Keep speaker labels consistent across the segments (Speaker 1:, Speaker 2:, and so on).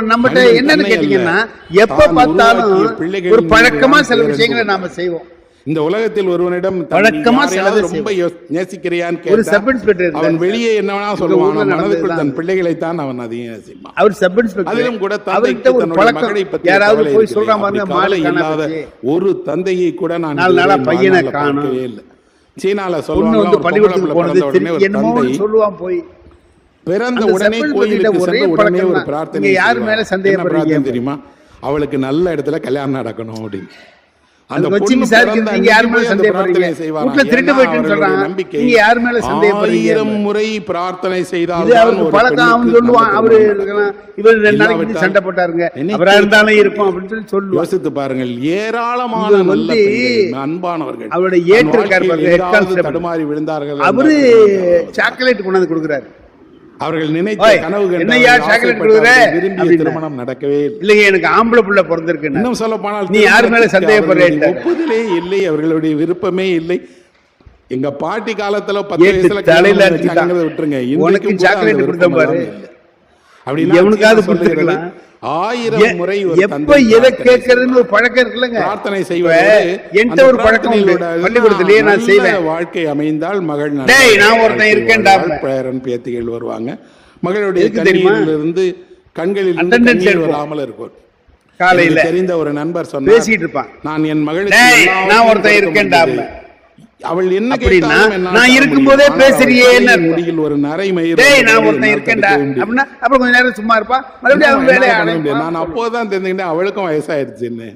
Speaker 1: நம்மகிட்ட என்னன்னு கேட்டீங்கன்னா, எப்ப பார்த்தாலும் ஒரு பழக்கமா சில விஷயங்களை நாம செய்வோம்.
Speaker 2: இந்த உலகத்தில் ஒருவனிடம்
Speaker 1: பழக்கமா
Speaker 2: ரொம்ப நேசிக்கிறியான்னு
Speaker 1: ஒரு சப் இன்ஸ்பெக்டர்
Speaker 2: அவன் வெளியே என்ன வேணா சொல்லுவான், மனதுக்குள் தன் பிள்ளைகளைத்தான் அவன் அதிகம் நேசிப்பான்.
Speaker 1: அவர் சப் இன்ஸ்பெக்டர்.
Speaker 2: அதிலும் கூட தந்தைக்கு தன்னுடைய மகளை பற்றி
Speaker 1: யாராவது போய் சொல்றாங்க,
Speaker 2: கவலை இல்லாத ஒரு தந்தையை கூட நான்
Speaker 1: பையனை காணவே இல்லை.
Speaker 2: சீனால சொல்லுவாங்க,
Speaker 1: பள்ளிக்கூடத்துக்கு போனது என்னமோ சொல்லுவான், போய்
Speaker 2: பிறந்த உடனே கோயிலுக்கு சென்று உடனே ஒரு பிரார்த்தனை.
Speaker 1: யார் மேல சந்தேகப்படுறீங்க
Speaker 2: தெரியுமா? அவளுக்கு நல்ல இடத்துல கல்யாணம் நடக்கணும் அப்படின்னு. அந்த
Speaker 1: பொண்ணு நீங்க யார் மேல சந்தேகப்படுறீங்க? வீட்ல திருட்டு போயிட்டுன்னு சொல்றாங்க, நீங்க யார் மேல சந்தேகப்படுறீங்க?
Speaker 2: 1000 முறை பிரார்த்தனை செய்தால்
Speaker 1: அவருக்கு பழக்கம். அவன் சொல்லுவான், அவரு இவர் 2 நாளைக்கு சண்டை போட்டாருங்க, அவரா இருந்தாலும் இருக்கும் அப்படின்னு சொல்லி சொல்லுவாங்க.
Speaker 2: யோசித்து பாருங்கள், ஏராளமான நல்ல பெண்கள், அன்பானவர்கள்
Speaker 1: அவருடைய ஏற்று
Speaker 2: தடுமாறி விழுந்தார்கள்.
Speaker 1: அவரு சாக்லேட் கொண்டாந்து கொடுக்குறாரு.
Speaker 2: அவர்கள் நினைத்த கனவுகள் விரும்பிய திருமணம் நடக்கவே
Speaker 1: இல்லை. எனக்கு ஆம்பளை புள்ள பிறந்திருக்கு.
Speaker 2: இன்னும் சொல்ல போனால்
Speaker 1: நீ யார் மேல சந்தேகப்படுற?
Speaker 2: ஒப்புதலே இல்லை, அவர்களுடைய விருப்பமே இல்லை. எங்க பாட்டி காலத்துல 10 வயசுல விட்டுருங்க,
Speaker 1: உனக்கு சாக்லேட் கொடுத்த பாரு
Speaker 2: அப்படின்னு எவனுக்காவது கொடுத்துருக்கலாம். 1000 முறை
Speaker 1: எப்ப எதை கேட்கறதுன்னு ஒரு பழக்கம் இருக்குல்லங்க,
Speaker 2: பிரார்த்தனை செய்வது
Speaker 1: என்கிட்ட ஒரு பழக்கம் உண்டு. பள்ளிக்கூடத்திலேயே நான் செய்வேன்.
Speaker 2: வாழ்க்கை அமைந்தால் மகள்
Speaker 1: நான் ஒருத்தன் இருக்கேன்டா,
Speaker 2: பேரன் பேத்திகள் வருவாங்க. மகளுடைய கண்ணிலிருந்து கண்களில் கண்ணீர் வராமல் இருக்கும்.
Speaker 1: காலையில
Speaker 2: தெரிந்த ஒரு நண்பர் சொன்னார்,
Speaker 1: பேசிட்டு இருப்பான்,
Speaker 2: நான் என் மகளுக்கு
Speaker 1: நான் ஒருத்தன் இருக்கேன்டா.
Speaker 2: அவள் என்ன
Speaker 1: அப்படின்னா, நான் இருக்கும்போதே பேசுறியே,
Speaker 2: முடியில் ஒரு நரை மயிர்,
Speaker 1: நான் ஒருத்தன் இருக்கேன்டா அப்படின்னா அப்புறம் கொஞ்ச நேரம் சும்மா இருப்பா, மறுபடியும் அவன் வேலையை ஆரம்பிப்பான்.
Speaker 2: நான் அப்போதான் தெரிஞ்சுக்கிட்டேன் அவளுக்கும் வயசாயிருச்சுன்னு.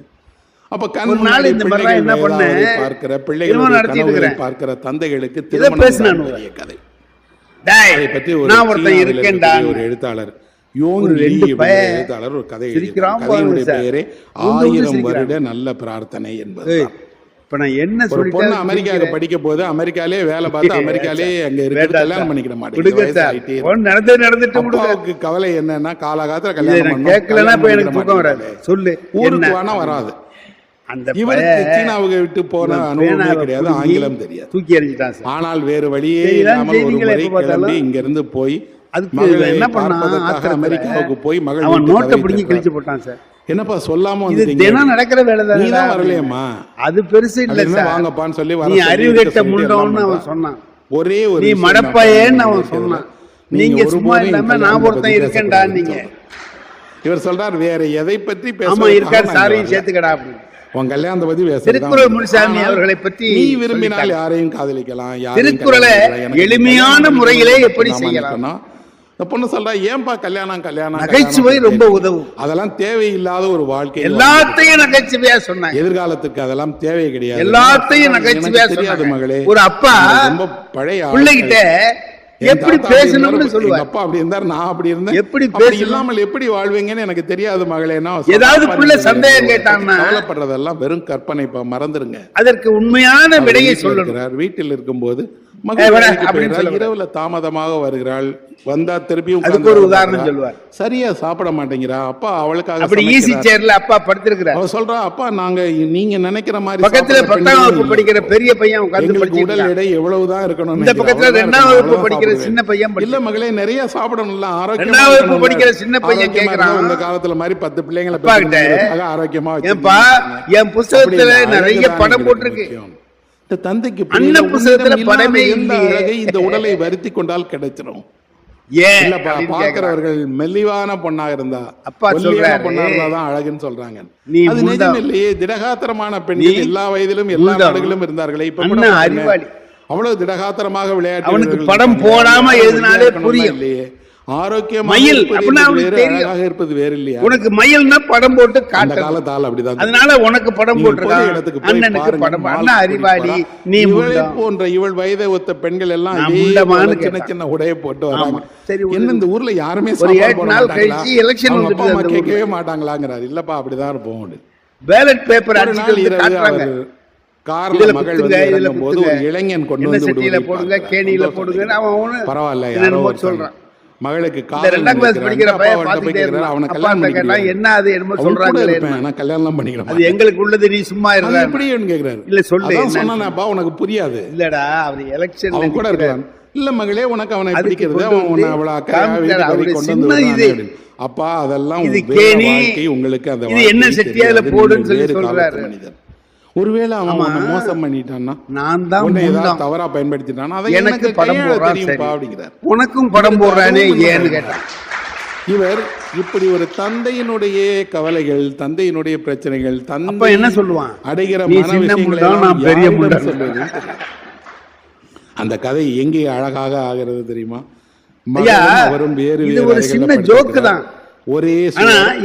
Speaker 2: அப்ப
Speaker 1: ஒரு நாள் இந்த மாதிரி என்ன பண்ண
Speaker 2: பார்க்கிற பிள்ளைகளை பார்க்கிற தந்தைகளுக்கு திருமணம் கதை. அதை பத்தி
Speaker 1: நான் ஒருத்தன் இருக்கேன்டா
Speaker 2: ஒரு எழுத்தாளர் எழுத்தாளர் ஒரு கதை எழுதியிருக்கிறார். கதையுடைய பெயரே 1000 வருட நல்ல பிரார்த்தனை என்பது.
Speaker 1: இப்ப நான் என்ன
Speaker 2: சொல்றேன், பொண்ணு அமெரிக்காவுக்கு படிக்க போது அமெரிக்காலே வேலை பார்த்து அமெரிக்காலே அங்க இருக்கு, கல்யாணம் பண்ணிக்கிற மாட்டேங்குது. கவலை என்னன்னா, காலகாலத்துல கல்யாணம்
Speaker 1: கேட்கலன்னா இப்ப எனக்கு தூக்கம் வராது. சொல்லு,
Speaker 2: ஊருக்கு வேணா வராது. அந்த இவருக்கு சீனாவுக்கு விட்டு போன அனுபவமே கிடையாது, ஆங்கிலம் தெரியாது,
Speaker 1: தூக்கி எறிஞ்சிட்டான்.
Speaker 2: ஆனால் வேறு வழியே இல்லாமல் ஒரு முறை கிளம்பி இங்க இருந்து போய்
Speaker 1: என்ன பண்ணா,
Speaker 2: அமெரிக்காவுக்கு போய் மகள்
Speaker 1: நோட்டை பிடிங்கி கிழிச்சு போட்டான். சார்
Speaker 2: என்னப்பா சொல்லாம
Speaker 1: தினம் நடக்கிற வேலை
Speaker 2: தான், வரலையம்மா
Speaker 1: அது பெருசு இல்ல,
Speaker 2: வாங்கப்பான்னு சொல்லி
Speaker 1: நீ அறிவு கெட்ட முண்டோன்னு அவன் சொன்னான்.
Speaker 2: ஒரே ஒரு
Speaker 1: நீ மடப்பையேன்னு அவன் சொன்னான். நீங்க சும்மா இல்லாம நான் ஒருத்தன் இருக்கேன்டா. நீங்க
Speaker 2: இவர் சொல்றார், வேற எதை பத்தி
Speaker 1: பேச இருக்காரு, சாரையும் சேர்த்துக்கடா அப்படின்னு.
Speaker 2: உன் கல்யாணத்தை பத்தி பேச.
Speaker 1: திருக்குறள் முனுசாமி அவர்களை பற்றி
Speaker 2: நீ விரும்பினால் யாரையும் காதலிக்கலாம்.
Speaker 1: திருக்குறளை எளிமையான முறையிலே எப்படி செய்யலாம்?
Speaker 2: இந்த பொண்ணு சொல்றா, ஏன்பா கல்யாணம்
Speaker 1: நகைச்சுவை ரொம்ப உதவும்.
Speaker 2: அதெல்லாம் தேவையில்லாத ஒரு வாழ்க்கை.
Speaker 1: எல்லாத்தையும் நகைச்சுவையா சொன்னாங்க.
Speaker 2: எதிர்காலத்துக்கு அதெல்லாம் தேவை கிடையாது.
Speaker 1: எல்லாத்தையும் நகைச்சுவையா தெரியாது
Speaker 2: மகளே.
Speaker 1: ஒரு அப்பா
Speaker 2: ரொம்ப பழைய
Speaker 1: பிள்ளைகிட்ட எப்படி பேசணும்னு சொல்லுவாங்க.
Speaker 2: அப்பா அப்படி இருந்தார், நான் அப்படி இருந்தேன்,
Speaker 1: எப்படி
Speaker 2: இல்லாமல் எப்படி வாழ்வீங்கன்னு எனக்கு தெரியாது மகளேன்னா.
Speaker 1: ஏதாவது பிள்ளை சந்தேகம் கேட்டாங்கன்னா
Speaker 2: கவலைப்படுறதெல்லாம் வெறும் கற்பனை, மறந்துருங்க.
Speaker 1: அதற்கு உண்மையான விடையை சொல்லுகிறார்.
Speaker 2: வீட்டில் இருக்கும்போது இரவுல தாமதமாக வருகிறாள், வந்தா திருப்பியும்
Speaker 1: அதுக்கு ஒரு உதாரணம் சொல்லுவார்.
Speaker 2: சரியா சாப்பிட மாட்டேங்கிறா. அப்பா அவளுக்காக
Speaker 1: அப்படி ஈஸி சேர்ல அப்பா படுத்திருக்கிறார்.
Speaker 2: அவ சொல்றா, அப்பா நாங்க நீங்க நினைக்கிற மாதிரி
Speaker 1: பக்கத்துல 10ஆம் வகுப்பு படிக்கிற பெரிய பையன் உட்கார்ந்து
Speaker 2: உடல் எடை எவ்வளவுதான் இருக்கணும்.
Speaker 1: இந்த பக்கத்துல 2ஆம் வகுப்பு படிக்கிற சின்ன பையன்,
Speaker 2: இல்ல மகளே நிறைய சாப்பிடணும்ல, ஆரோக்கியம்.
Speaker 1: 2ஆம் வகுப்பு படிக்கிற சின்ன பையன் கேக்குறான்,
Speaker 2: அந்த காலத்துல மாதிரி 10 பிள்ளைங்களை ஆரோக்கியமா.
Speaker 1: ஏன்பா என் புத்தகத்துல நிறைய படம் போட்டிருக்கு.
Speaker 2: இந்த தந்தைக்கு
Speaker 1: அண்ணன் புத்தகத்துல படமே
Speaker 2: இல்லையே. இந்த உடலை வருத்தி கொண்டால் கிடைச்சிடும். பாக்குறவர்கள் மெல்லிவான பொண்ணா இருந்தா, அப்பா பொண்ணா இருந்தாதான் அழகுன்னு சொல்றாங்க. அது நிஜம் இல்லையே. திடகாத்திரமான பெண்கள் எல்லா வயதிலும் எல்லா நாடுகளிலும் இருந்தார்களே. இப்ப அவ்வளவு திடகாத்திரமாக விளையாட்டு
Speaker 1: அவனுக்கு படம் போடாம எழுதினாலே புரியும் இல்லையே.
Speaker 2: ஆரோக்கியம்
Speaker 1: மயில்
Speaker 2: இருப்பது வேற இல்லையா?
Speaker 1: உனக்கு மயில்னா படம் போட்டு காட்ட
Speaker 2: காலத்தால் அப்படிதான்.
Speaker 1: அதனால உனக்கு படம் போட்டுருக்காங்க. அண்ணனுக்கு படம், அண்ணா அறிவாளி, நீ
Speaker 2: போன்ற இவள் வயதை ஒத்த பெண்கள் எல்லாம் சின்ன சின்ன உடைய போட்டு வராங்க. என்ன இந்த ஊர்ல யாருமே கேட்கவே மாட்டாங்களாங்கிறாரு. இல்லப்பா அப்படிதான் இருப்போம்.
Speaker 1: பேலட் பேப்பர்
Speaker 2: கார்ல மகள் போது ஒரு இளைஞன் கொண்டு வந்து
Speaker 1: போடுங்க, கேணியில போடுங்க, அவன்
Speaker 2: பரவாயில்ல யாரோ சொல்றான். மகளுக்கு
Speaker 1: இந்த 2ஆம் கிளாஸ் படிக்கிற பையன் பாத்துட்டே இருந்தான்.
Speaker 2: அவனை
Speaker 1: அப்பா அந்த கேட்டா என்ன அது என்னமோ சொல்றாங்களே,
Speaker 2: நான் கல்யாணம் பண்ணிக்கிறேன்,
Speaker 1: அது எங்களுக்கு உள்ளது, நீ சும்மா இருந்தா
Speaker 2: எப்படின்னு கேக்குறாரு.
Speaker 1: இல்ல சொல்லு
Speaker 2: சொன்னாப்பா உனக்கு புரியாது.
Speaker 1: இல்லடா அவர் எலெக்ஷன்
Speaker 2: அவன் கூட இருக்கான். இல்ல மகளே உனக்கு அவனை பிடிக்கிறது, அவன் அவ்வளவு கொண்டு வந்து அப்பா அதெல்லாம்
Speaker 1: இது கேணி
Speaker 2: உங்களுக்கு அந்த
Speaker 1: இது என்ன செட்டியால போடுன்னு சொல்லி சொல்றாரு.
Speaker 2: ஒருவேளை அவன் மோசம் பண்ணிட்டான்னா,
Speaker 1: நான் தான்
Speaker 2: ஏதாவது தவறா பயன்படுத்திட்டானா அதை
Speaker 1: எனக்கு படம்
Speaker 2: தெரியும்பா அப்படிங்கிறார்.
Speaker 1: உனக்கும் படம் போடுறானே ஏன்னு கேட்டான்.
Speaker 2: இவர் இப்படி ஒரு தந்தையினுடைய கவலைகள், தந்தையினுடைய பிரச்சனைகள்,
Speaker 1: தந்தை என்ன சொல்லுவான்
Speaker 2: அடைகிற
Speaker 1: நான் பெரிய
Speaker 2: சொல்றது. அந்த கதை எங்கே அழகாக ஆகிறது தெரியுமா?
Speaker 1: வரும் வேறு ஒரு சின்ன ஜோக்கு தான்,
Speaker 2: ஒரே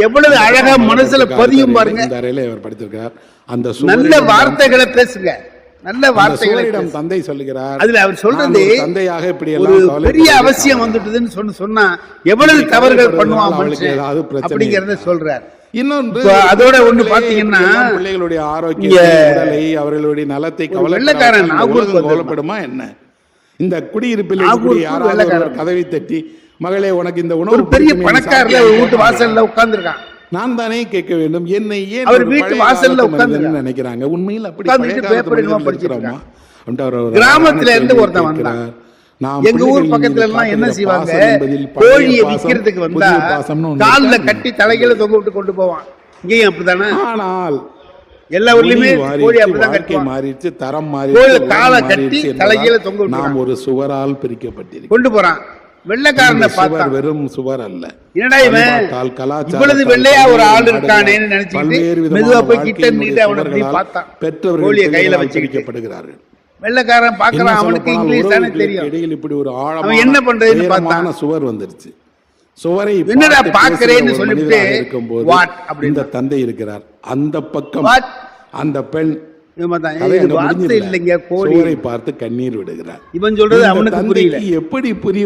Speaker 1: எவ்வளவு அழகா மனசுல பதியும் பாருங்க.
Speaker 2: இந்த அறையில அவர் படித்திருக்கார். அந்த
Speaker 1: நல்ல வார்த்தைகளை பேசுங்க, நல்ல வார்த்தைகளிடம்
Speaker 2: தந்தை சொல்லுகிறார்.
Speaker 1: அதுல அவர் சொல்றது
Speaker 2: தந்தையாக இப்படி
Speaker 1: ஒரு பெரிய அவசியம் வந்துட்டுதுன்னு சொன்னா எவ்வளவு தவறுகள் பண்ணுவான் அப்படிங்கறத சொல்றார்.
Speaker 2: இன்னொன்று
Speaker 1: அதோட ஒண்ணு பாத்தீங்கன்னா
Speaker 2: பிள்ளைகளுடைய ஆரோக்கியம், உடலை, அவர்களுடைய நலத்தை கவலைப்படுமா என்ன? இந்த குடியிருப்பில் கதவை தட்டி, மகளே உனக்கு இந்த உணவு,
Speaker 1: ஒரு பெரிய பணக்காரர் வீட்டு வாசல்ல உட்கார்ந்துருக்கான்,
Speaker 2: நான் தானே கேட்க வேண்டும், என்னை ஏன்
Speaker 1: அவர் வீட்டு வாசல்ல உட்கார்ந்து
Speaker 2: நினைக்கிறாங்க? உண்மையில் அப்படி
Speaker 1: படிச்சிருக்கிறோமா? கிராமத்துல இருந்து ஒருத்தன் வந்தான். எங்க ஊர் பக்கத்துல எல்லாம் என்ன செய்வாங்க, கோழியை விக்கிறதுக்கு வந்தா கால்ல கட்டி தலைகளை தொங்க விட்டு கொண்டு போவான். இங்கேயும் அப்படித்தானே?
Speaker 2: ஆனால்
Speaker 1: எல்லா ஊர்லயுமே கோழி அப்படிதான் கட்டுவாங்க.
Speaker 2: மாறிடுச்சு, தரம் மாறி,
Speaker 1: காலை கட்டி தலைகளை தொங்க விட்டு
Speaker 2: நாம் ஒரு சுவரால் பிரிக்கப்பட்டிருக்கிறோம்.
Speaker 1: கொண்டு போறான். வெள்ளைக்காரனை பார்த்தா
Speaker 2: வெறும் சுவர் அல்ல,
Speaker 1: என்னடா இவன் இவ்வளவு வெள்ளையா ஒரு ஆள் இருக்கானேன்னு நினைச்சிட்டு மெதுவா போய் கிட்ட நின்று அவனை பார்த்தான்.
Speaker 2: பெற்றவர்கள் கையில வச்சிருக்கப்படுகிறார்கள்.
Speaker 1: வெள்ளைக்காரன் பாக்குறான், அவனுக்கு இங்கிலீஷ் தானே தெரியும்.
Speaker 2: இடையில் இப்படி ஒரு
Speaker 1: ஆழமான என்ன பண்றதுன்னு பார்த்தான்.
Speaker 2: சுவர் வந்துருச்சு. சுவரை
Speaker 1: என்னடா பாக்குறேன்னு சொல்லிட்டு
Speaker 2: வாட் அப்படின்னு தந்தை இருக்கிறார். அந்த பக்கம் அந்த பெண் பார்த்து கண்ணீர் விடுகிறார்.
Speaker 1: இவன் சொல்றது அவனுக்கு புரியல.
Speaker 2: எப்படி புரிய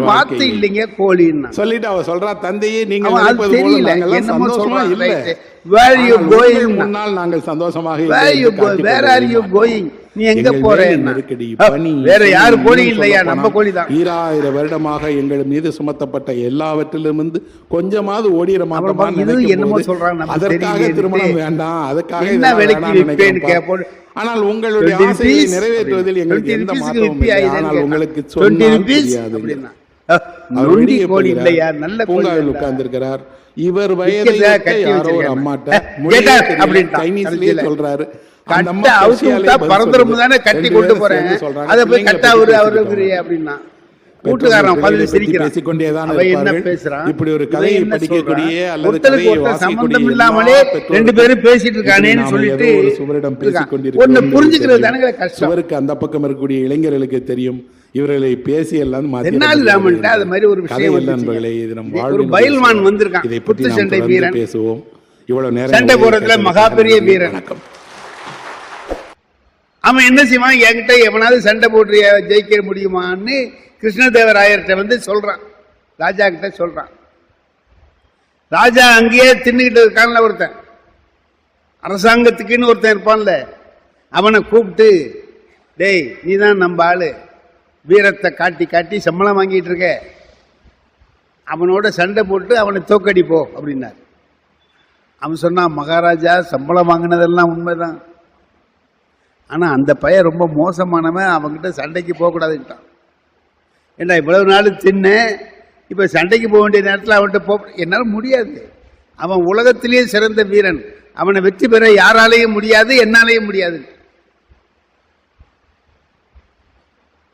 Speaker 1: வார்த்தை இல்லைங்க கோழின்னு சொல்லிட்டு
Speaker 2: அவ சொல்றா, தந்தையே நீங்க
Speaker 1: சந்தோஷமா இல்ல,
Speaker 2: முன்னால் நாங்கள் சந்தோஷமாக,
Speaker 1: நீ எங்க போற? வேற யாரு கோழி இல்லையா? நம்ம கோழி தான்.
Speaker 2: 2000 வருடமாக எங்கள் மீது சுமத்தப்பட்ட எல்லாவற்றிலிருந்து கொஞ்சமாவது ஓடிட மாட்டோமா?
Speaker 1: என்னமோ சொல்றாங்க,
Speaker 2: அதற்காக திருமணம் வேண்டாம், அதுக்காக
Speaker 1: என்ன விலைக்கு கேட்போம்.
Speaker 2: ஆனால் உங்களுடைய ஆசையை நிறைவேற்றுவதில் எங்களுக்கு எந்த மாற்றமும் இல்லை. ஆனால் உங்களுக்கு சொன்னால் தெரியாது. பூங்காவில் உட்கார்ந்திருக்கிறார். இவர் வயதை யாரோ ஒரு அம்மாட்ட சைனீஸ்லயே சொல்றாரு,
Speaker 1: கட்டி கொண்டு போறேன், அதை போய் கட்ட அவரு அப்படின்னா
Speaker 2: இப்படி ஒரு கதையை படிக்கக்கூடிய
Speaker 1: சம்பந்தம் இல்லாமலே 2 பேரும் பேசிட்டு இருக்கானேன்னு சொல்லிட்டு
Speaker 2: சுவரிடம் பேசிக் கொண்டிருக்கிறது.
Speaker 1: புரிஞ்சுக்கிறது
Speaker 2: சுவருக்கு அந்த பக்கம் இருக்கக்கூடிய இளைஞர்களுக்கு தெரியும், இவர்களை பேசி எல்லாம்
Speaker 1: அது மாதிரி ஒரு விஷயம்
Speaker 2: நண்பர்களே, இது நம்ம
Speaker 1: ஒரு பயில்வான் வந்திருக்கான்.
Speaker 2: இதை பற்றி
Speaker 1: சண்டை வீரன்
Speaker 2: பேசுவோம். இவ்வளவு நேரம்
Speaker 1: சண்டை போறதுல மகா பெரிய வீரன். அவன் என்ன செய்வான், என்கிட்ட எவனாவது சண்டை போட்டு ஜெயிக்க முடியுமான்னு கிருஷ்ணதேவராயர்கிட்ட வந்து சொல்றான், ராஜா கிட்ட சொல்றான். ராஜா அங்கேயே தின்னுகிட்டு இருக்கான்ல ஒருத்தன், அரசாங்கத்துக்குன்னு ஒருத்தன் இருப்பான்ல, அவனை கூப்பிட்டு, டேய் நீ தான் நம்ம ஆளு, வீரத்தை காட்டி காட்டி சம்பளம் வாங்கிட்டு இருக்க, அவனோட சண்டை போட்டு அவனை தோக்கடி போ அப்படின்னார். அவன் சொன்னான், மகாராஜா சம்பளம் வாங்கினதெல்லாம் உண்மைதான், ஆனா அந்த பையன் ரொம்ப மோசமானவன், அவன்கிட்ட சண்டைக்கு போகக்கூடாதுன்ட்டான். ஏன்னா இவ்வளவு நாள் தின்ன, இப்ப சண்டைக்கு போக வேண்டிய நேரத்தில் அவன்கிட்ட போ என்னால் முடியாது. அவன் உலகத்திலேயே சிறந்த வீரன், அவனை வெற்றி பெற யாராலையும் முடியாது, என்னாலையும் முடியாது.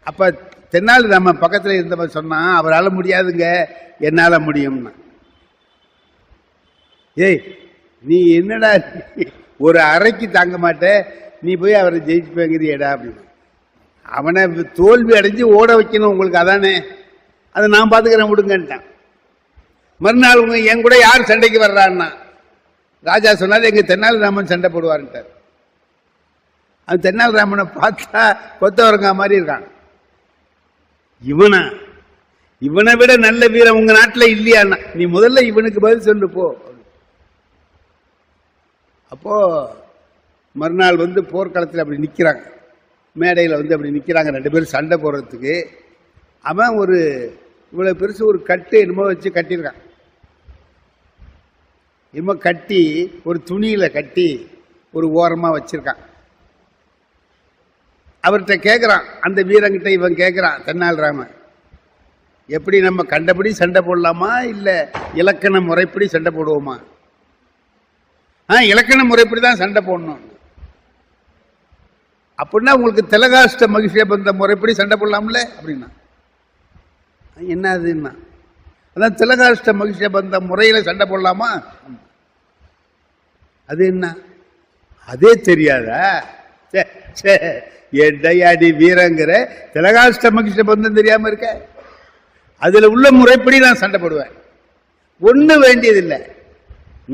Speaker 1: அப்ப தென்னாலிராமன் பக்கத்தில் இருந்தவன் சொன்னான், அவரால் முடியாதுங்க, என்னால முடியும்னா. ஏய் நீ என்னடா ஒரு அறைக்கு தாங்க மாட்ட, நீ போய் அவரை ஜெயிச்சுப்பேங்கிறியடா அப்படின்னு. அவனை தோல்வி அடைஞ்சு ஓட வைக்கணும் உங்களுக்கு, அதானே, அதை நான் பார்த்துக்கிறேன் விடுங்கன்ட்டான். மறுநாள் உங்க என் கூட யார் சண்டைக்கு வர்றான்னா, ராஜா சொன்னார் எங்க தென்னாலிராமன் சண்டை போடுவார்ட்டார். அது தென்னாலிராமனை பார்த்தா கொத்தவரங்கா மாதிரி இருக்கான். இவனை விட நல்ல வீரன் உங்க நாட்டில் இல்லையான்னா, நீ முதல்ல இவனுக்கு பதில் சொல்லு போ. அப்போ மறுநாள் வந்து போர்க்களத்தில் அப்படி நிற்கிறாங்க, மேடையில் வந்து அப்படி நிற்கிறாங்க 2 பேரும் சண்டை போடுறதுக்கு. அவன் ஒரு இவ்வளவு பெருசு ஒரு கட்டு என்னமோ வச்சு கட்டியிருக்கான். என்னமோ கட்டி ஒரு துணியில கட்டி ஒரு ஓரமா வச்சிருக்கான். அவர்கிட்ட கேட்கிறான், அந்த வீரங்கிட்ட இவன் கேட்கிறான், தென்னாலிராமன், எப்படி நம்ம கண்டபடி சண்டை போடலாமா இல்ல இலக்கண முறைப்படி சண்டை போடுவோமா? இலக்கண முறைப்படி தான் சண்டை போடணும். அப்படின்னா உங்களுக்கு திலகாஷ்ட மகிஷ பந்த முறைப்படி சண்டை போடலாம்ல அப்படின்னா என்ன அதுன்னா, அதான் திலகாஷ்ட மகிஷ பந்த முறையில சண்டை போடலாமா? அது என்ன அதே தெரியாதா? எடையாடி வீரங்கிற திலகாஷ்ட மகிஷ பந்தம் தெரியாம இருக்க? அதுல உள்ள முறைப்படி நான் சண்டை போடுவேன். ஒண்ணு வேண்டியதில்லை,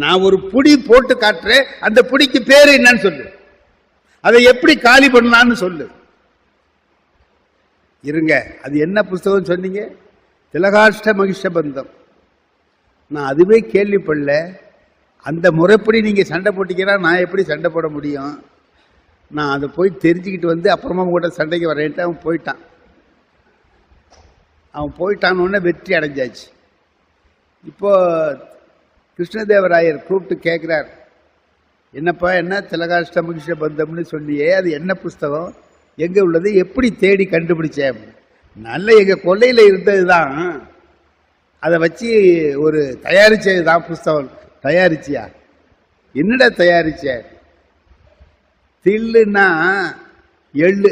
Speaker 1: நான் ஒரு புடி போட்டு காட்டுறேன், அந்த புடிக்கு பேரு என்னன்னு சொல்லு, அதை எப்படி காலி பண்ணலான்னு சொல்லு. இருங்க, அது என்ன புஸ்தகம் சொன்னீங்க? திலகாஷ்ட மகிஷ பந்தம். நான் அதுவே கேள்விப்படல. அந்த முறைப்படி நீங்க சண்டை போட்டீங்கன்னா நான் எப்படி சண்டை போட முடியும்? நான் அதை போய் தெரிஞ்சுக்கிட்டு வந்து அப்புறமா கூட சண்டைக்கு வரேன்ட்டு அவன் போயிட்டான். அவன் போயிட்டான்னு வெற்றி அடைஞ்சாச்சு. இப்போ கிருஷ்ணதேவராயர் கூப்பிட்டு கேட்கிறார், என்னப்பா என்ன திலகாஷ்ட மகிஷ பந்தம்னு சொல்லியே, அது என்ன புஸ்தகம், எங்க உள்ளது, எப்படி தேடி கண்டுபிடிச்சேன்? நல்ல எங்க கொல்லையில இருந்தது தான், அதை வச்சு ஒரு தயாரிச்சது தான் புஸ்தகம். தயாரிச்சியா? என்னடா தயாரிச்ச? தில்லுன்னா எள்ளு,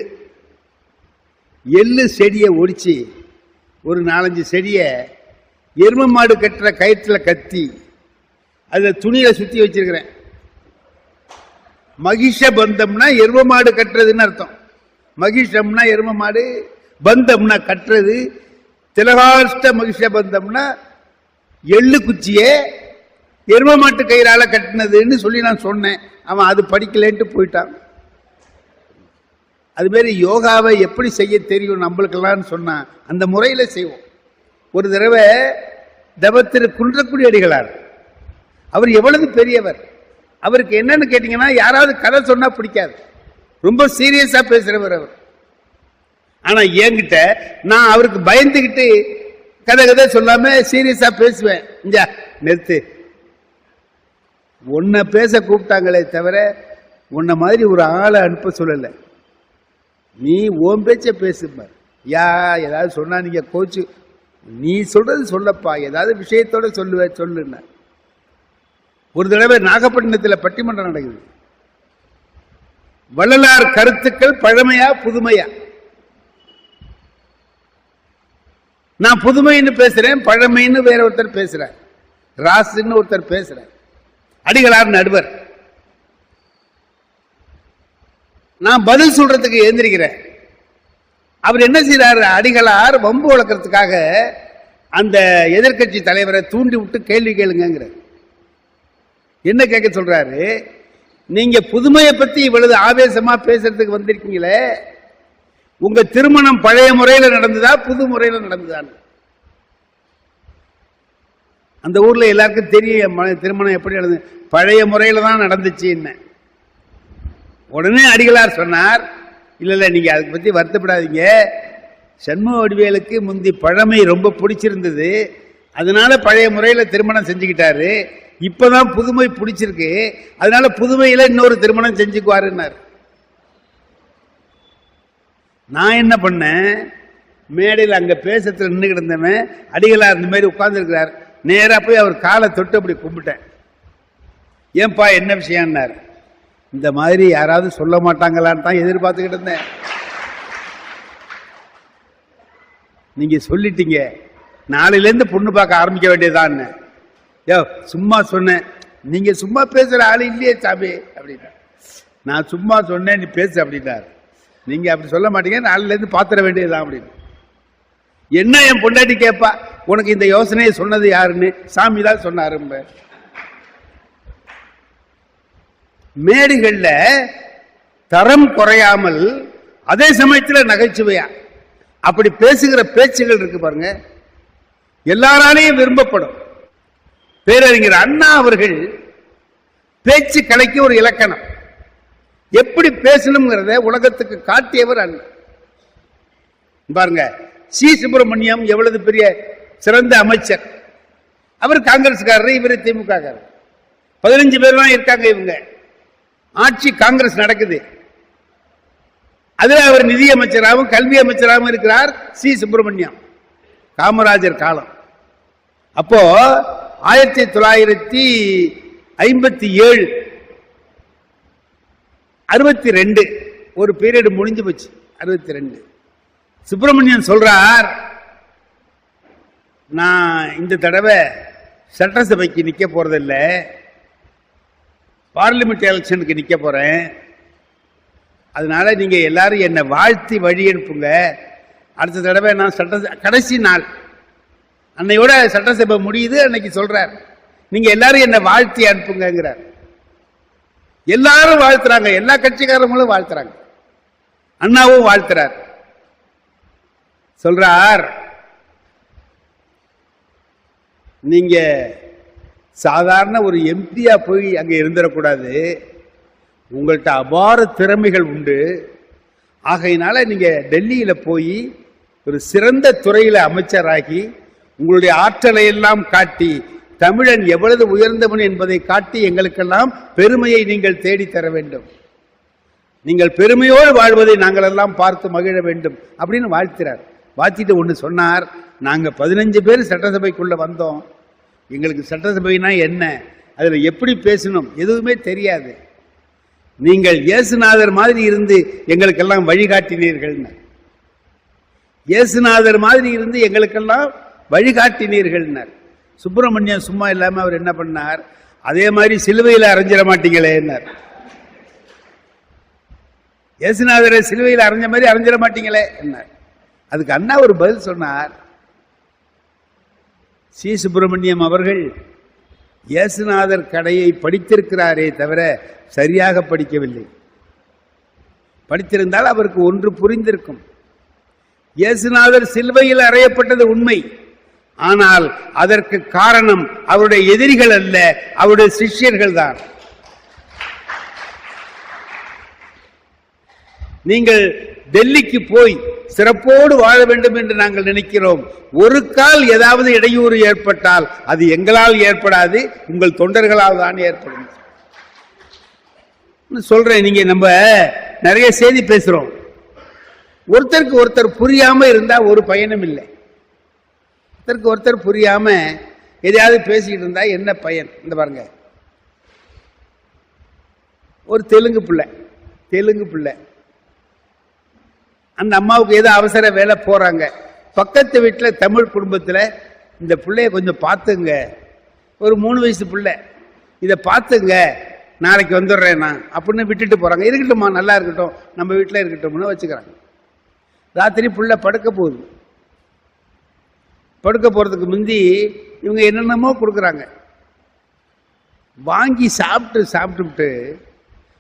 Speaker 1: எள்ளு செடியை ஒடிச்சு ஒரு 4-5 செடியை எரும மாடு கட்டுற கயிற்றுல கத்தி அதை துணியில சுத்தி வச்சிருக்கிறேன். மகிஷ பந்தம்னா எரும மாடு கட்டுறதுன்னு அர்த்தம். மகிஷம்னா எரும மாடு, பந்தம்னா கட்டுறது. திலகாஷ்ட மகிஷ பந்தம்னா எள்ளு குச்சியே எரும மாட்டு கயிறால கட்டினதுன்னு சொல்லி நான் சொன்னேன். அவன் அது படிக்கலன்ட்டு போயிட்டான். அது மாதிரி யோகாவை எப்படி செய்ய தெரியும் நம்மளுக்கெல்லாம் சொன்னா அந்த முறையில செய்வோம். ஒரு தடவை தவத்திரு குன்றக்குடி அடிகளார், அவர் எவ்வளவு பெரியவர், அவருக்கு என்னன்னு கேட்டீங்கன்னா யாராவது கதை சொன்னா பிடிக்காது, ரொம்ப சீரியஸா பேசுறவர் அவர். ஆனா என்கிட்ட நான் அவருக்கு பயந்துகிட்டு கதை சொல்லாம சீரியஸா பேசுவேன். இஞ்சா நிறுத்து, உன்னை பேச கூப்பிட்டாங்களே தவிர உன்னை மாதிரி ஒரு ஆளை அனுப்ப சொல்லல, நீ ஓம் பேச்ச பேசுப்பார். ஏதாவது சொன்னா நீங்க கோச்சு, நீ சொல்றது சொல்லப்பா, ஏதாவது விஷயத்தோட சொல்லுன்னா. ஒரு தடவை நாகப்பட்டினத்தில் பட்டிமன்றம் நடக்குது. வள்ளலார் கருத்துக்கள் பழமையா புதுமையா? நான் புதுமைன்னு பேசுறேன், பழமைன்னு வேற ஒருத்தர் பேசுறார், ராசுன்னு ஒருத்தர் பேசுறார், அடிகளார் நடுவர். நான் பதில் சொல்றதுக்கு எழுந்திருக்கிறேன். அவர் என்ன செய்யறாரு, அடிகளார் வம்பு வளர்க்கறதுக்காக அந்த எதிர்கட்சி தலைவரை தூண்டி விட்டு கேள்வி கேளுங்கிற. என்ன கேட்க சொல்றாரு, நீங்க புதுமையை பத்தி இவ்வளவு ஆவேசமா பேசுறதுக்கு வந்திருக்கீங்களே, உங்க திருமணம் பழைய முறையில நடந்ததா புது முறையில நடந்ததா? அந்த ஊர்ல எல்லாருக்கும் தெரியும் திருமணம் எப்படி நடந்தது, பழைய முறையில தான் நடந்துச்சு. என்ன உடனே அடிகளார் சொன்னார், இல்ல நீங்க அதை பத்தி வருத்தப்படாதீங்க, சண்முக வடிவேலுக்கு முந்தி பழமை ரொம்ப பிடிச்சிருந்தது, அதனால பழைய முறையில திருமணம் செஞ்சுக்கிட்டாரு, இப்பதான் புதுமை பிடிச்சிருக்கு, அதனால புதுமையில இன்னொரு திருமணம் செஞ்சுக்குவாருன்னார். நான் என்ன பண்ணேன், மேடையில் அங்க பேசத்துல நின்று கிடந்தவன் அடிகளார் இந்த மாதிரி உட்கார்ந்து இருக்கிறார், நேரா போய் அவர் காலை தொட்டு அப்படி கும்பிட்டேன். ஏன்பா என்ன விஷயம்னார். இந்த மாதிரி யாராவது சொல்ல மாட்டாங்களான்னு தான் எதிர்பார்த்துக்கிட்டு இருந்தேன், நீங்க சொல்லிட்டீங்க, நாளையிலேருந்து பொண்ணு பார்க்க ஆரம்பிக்க வேண்டியதான். யோ சும்மா சொன்னேன், நீங்க சும்மா பேசுற ஆளு இல்லையே சாமி அப்படின்னா. நான் சும்மா சொன்னேன், நீ பேசு அப்படின்னாரு. நீங்க அப்படி சொல்ல மாட்டீங்க, நாளையிலேருந்து பாத்திர வேண்டியதுதான் அப்படின்னு. என்ன என் பொண்டாட்டி கேட்பா, உனக்கு இந்த யோசனையை சொன்னது யாருன்னு? சாமி தான் சொன்னாரு. மேடைகள்ல தரம் குறையாமல் அதே சமயத்தில் நகைச்சுவையா அப்படி பேசுகிற பேச்சுகள் இருக்கு பாருங்க, எல்லாராலையும் விரும்பப்படும். பேரறிஞர் அண்ணா அவர்கள் பேச்சு கலைக்கு ஒரு இலக்கணம், எப்படி பேசணுங்கிறத உலகத்துக்கு காட்டியவர் அண்ணா. பாருங்க, சி சுப்பிரமணியம் எவ்வளவு பெரிய சிறந்த அமைச்சர். அவர் காங்கிரஸ்காரர், இவர் திமுக. 15 பேர் தான் இருக்காங்க. இவங்க ஆட்சி காங்கிரஸ் நடக்குது. அதுல அவர் நிதி அமைச்சராகவும் கல்வி அமைச்சராகவும் இருக்கிறார். சி சுப்பிரமணியம், காமராஜர் காலம். அப்போ 1957 62 ஒரு பீரியட் முடிஞ்சு போச்சு. 62 சுப்பிரமணியன் சொல்றார், நான் இந்த தடவை சட்டசபைக்கு நிக்க போறதில்ல, பார்லிமெண்ட் எலெக்ஷனுக்கு நிக்க போறேன். அதனால நீங்க எல்லாரும் என்னை வாழ்த்தி வழி அனுப்புங்க. அடுத்த தடவை நான் கடைசி நாள் அன்னையோட சட்டசபை முடியுது. அன்னைக்கு சொல்றார், நீங்க எல்லாரும் என்னை வாழ்த்தி அனுப்புங்கிறார். எல்லாரும் வாழ்த்துறாங்க, எல்லா கட்சிக்காரங்களும் வாழ்த்துறாங்க, அண்ணாவும் வாழ்த்துறார். சொல்றார், நீங்க சாதாரண ஒரு எம்பியா போய் அங்க இருந்துடக்கூடாது, உங்கள்கிட்ட அபார திறமைகள் உண்டு. ஆகையினால நீங்க டெல்லியில போய் ஒரு சிறந்த துறையில அமைச்சராகி உங்களுடைய ஆற்றலை எல்லாம் காட்டி தமிழன் எவ்வளவு உயர்ந்தவன் என்பதை காட்டி எங்களுக்கெல்லாம் பெருமையை நீங்கள் தேடித்தர வேண்டும். நீங்கள் பெருமையோடு வாழ்வதை நாங்கள் எல்லாம் பார்த்து மகிழ வேண்டும் அப்படின்னு வாழ்த்தினார். வாழ்த்திட்டு ஒன்று சொன்னார், நாங்கள் 15 பேர் சட்டசபைக்குள்ள வந்தோம். எங்களுக்கு சட்டசபைனா என்ன, அதில் எப்படி பேசணும் எதுவுமே தெரியாது. நீங்கள் இயேசுநாதர் மாதிரி இருந்து எங்களுக்கெல்லாம் வழிகாட்டினீர்கள். இயேசுநாதர் மாதிரி இருந்து எங்களுக்கெல்லாம் வழிகாட்டினீர்கள். சுப்பிரமணியம் சும்மா இல்லாம அவர் என்ன பண்ணார், அதே மாதிரி சிலுவையில் அரைஞ்சிட மாட்டீங்களே. இயேசுநாதரை சிலுவையில் அரைஞ்ச மாதிரி அரைஞ்சிட மாட்டீங்களே என்ன. அதுக்கு அண்ணா ஒரு பதில் சொன்னார். சி சுப்பிரமணியம் அவர்கள் இயேசுநாதர் கடையை படித்திருக்கிறாரே தவிர சரியாக படிக்கவில்லை. படித்திருந்தால் அவருக்கு ஒன்று புரிந்திருக்கும். இயேசுநாதர் சிலுவையில் அறையப்பட்டது உண்மை, ஆனால் அதற்கு காரணம் அவருடைய எதிரிகள் அல்ல, அவருடைய சிஷ்யர்கள் தான். நீங்கள் டெல்லிக்கு போய் சிறப்போடு வாழ வேண்டும் என்று நாங்கள் நினைக்கிறோம். ஒரு கால் ஏதாவது இடையூறு ஏற்பட்டால் அது எங்களால் ஏற்படாது, உங்கள் தொண்டர்களால் தான் ஏற்படும் சொல்றேன். நீங்க நம்ம நிறைய செய்தி பேசுறோம், ஒருத்தருக்கு ஒருத்தர் புரியாம இருந்தா ஒரு பயனும் இல்லை. ஒருத்தருக்கு ஒருத்தர் புரியாம எதையாவது பேசிக்கிட்டு இருந்தா என்ன பயன்? இந்த பாருங்க, ஒரு தெலுங்கு பிள்ளை அந்த அம்மாவுக்கு ஏதோ அவசர வேலை போறாங்க. பக்கத்து வீட்டில் தமிழ் குடும்பத்தில் இந்த பிள்ளைய கொஞ்சம் பார்த்துங்க, ஒரு 3 வயசு பிள்ளை, இதை பார்த்துங்க, நாளைக்கு வந்துடுறேன் நான் அப்படின்னு விட்டுட்டு போறாங்க. இருக்கட்டும்மா, நல்லா இருக்கட்டும், நம்ம வீட்டில் இருக்கட்டும்னு வச்சுக்கிறாங்க. ராத்திரி புள்ள படுக்க போகுது. படுக்க போறதுக்கு முந்தி இவங்க என்னென்னமோ கொடுக்குறாங்க. வாங்கி சாப்பிட்டு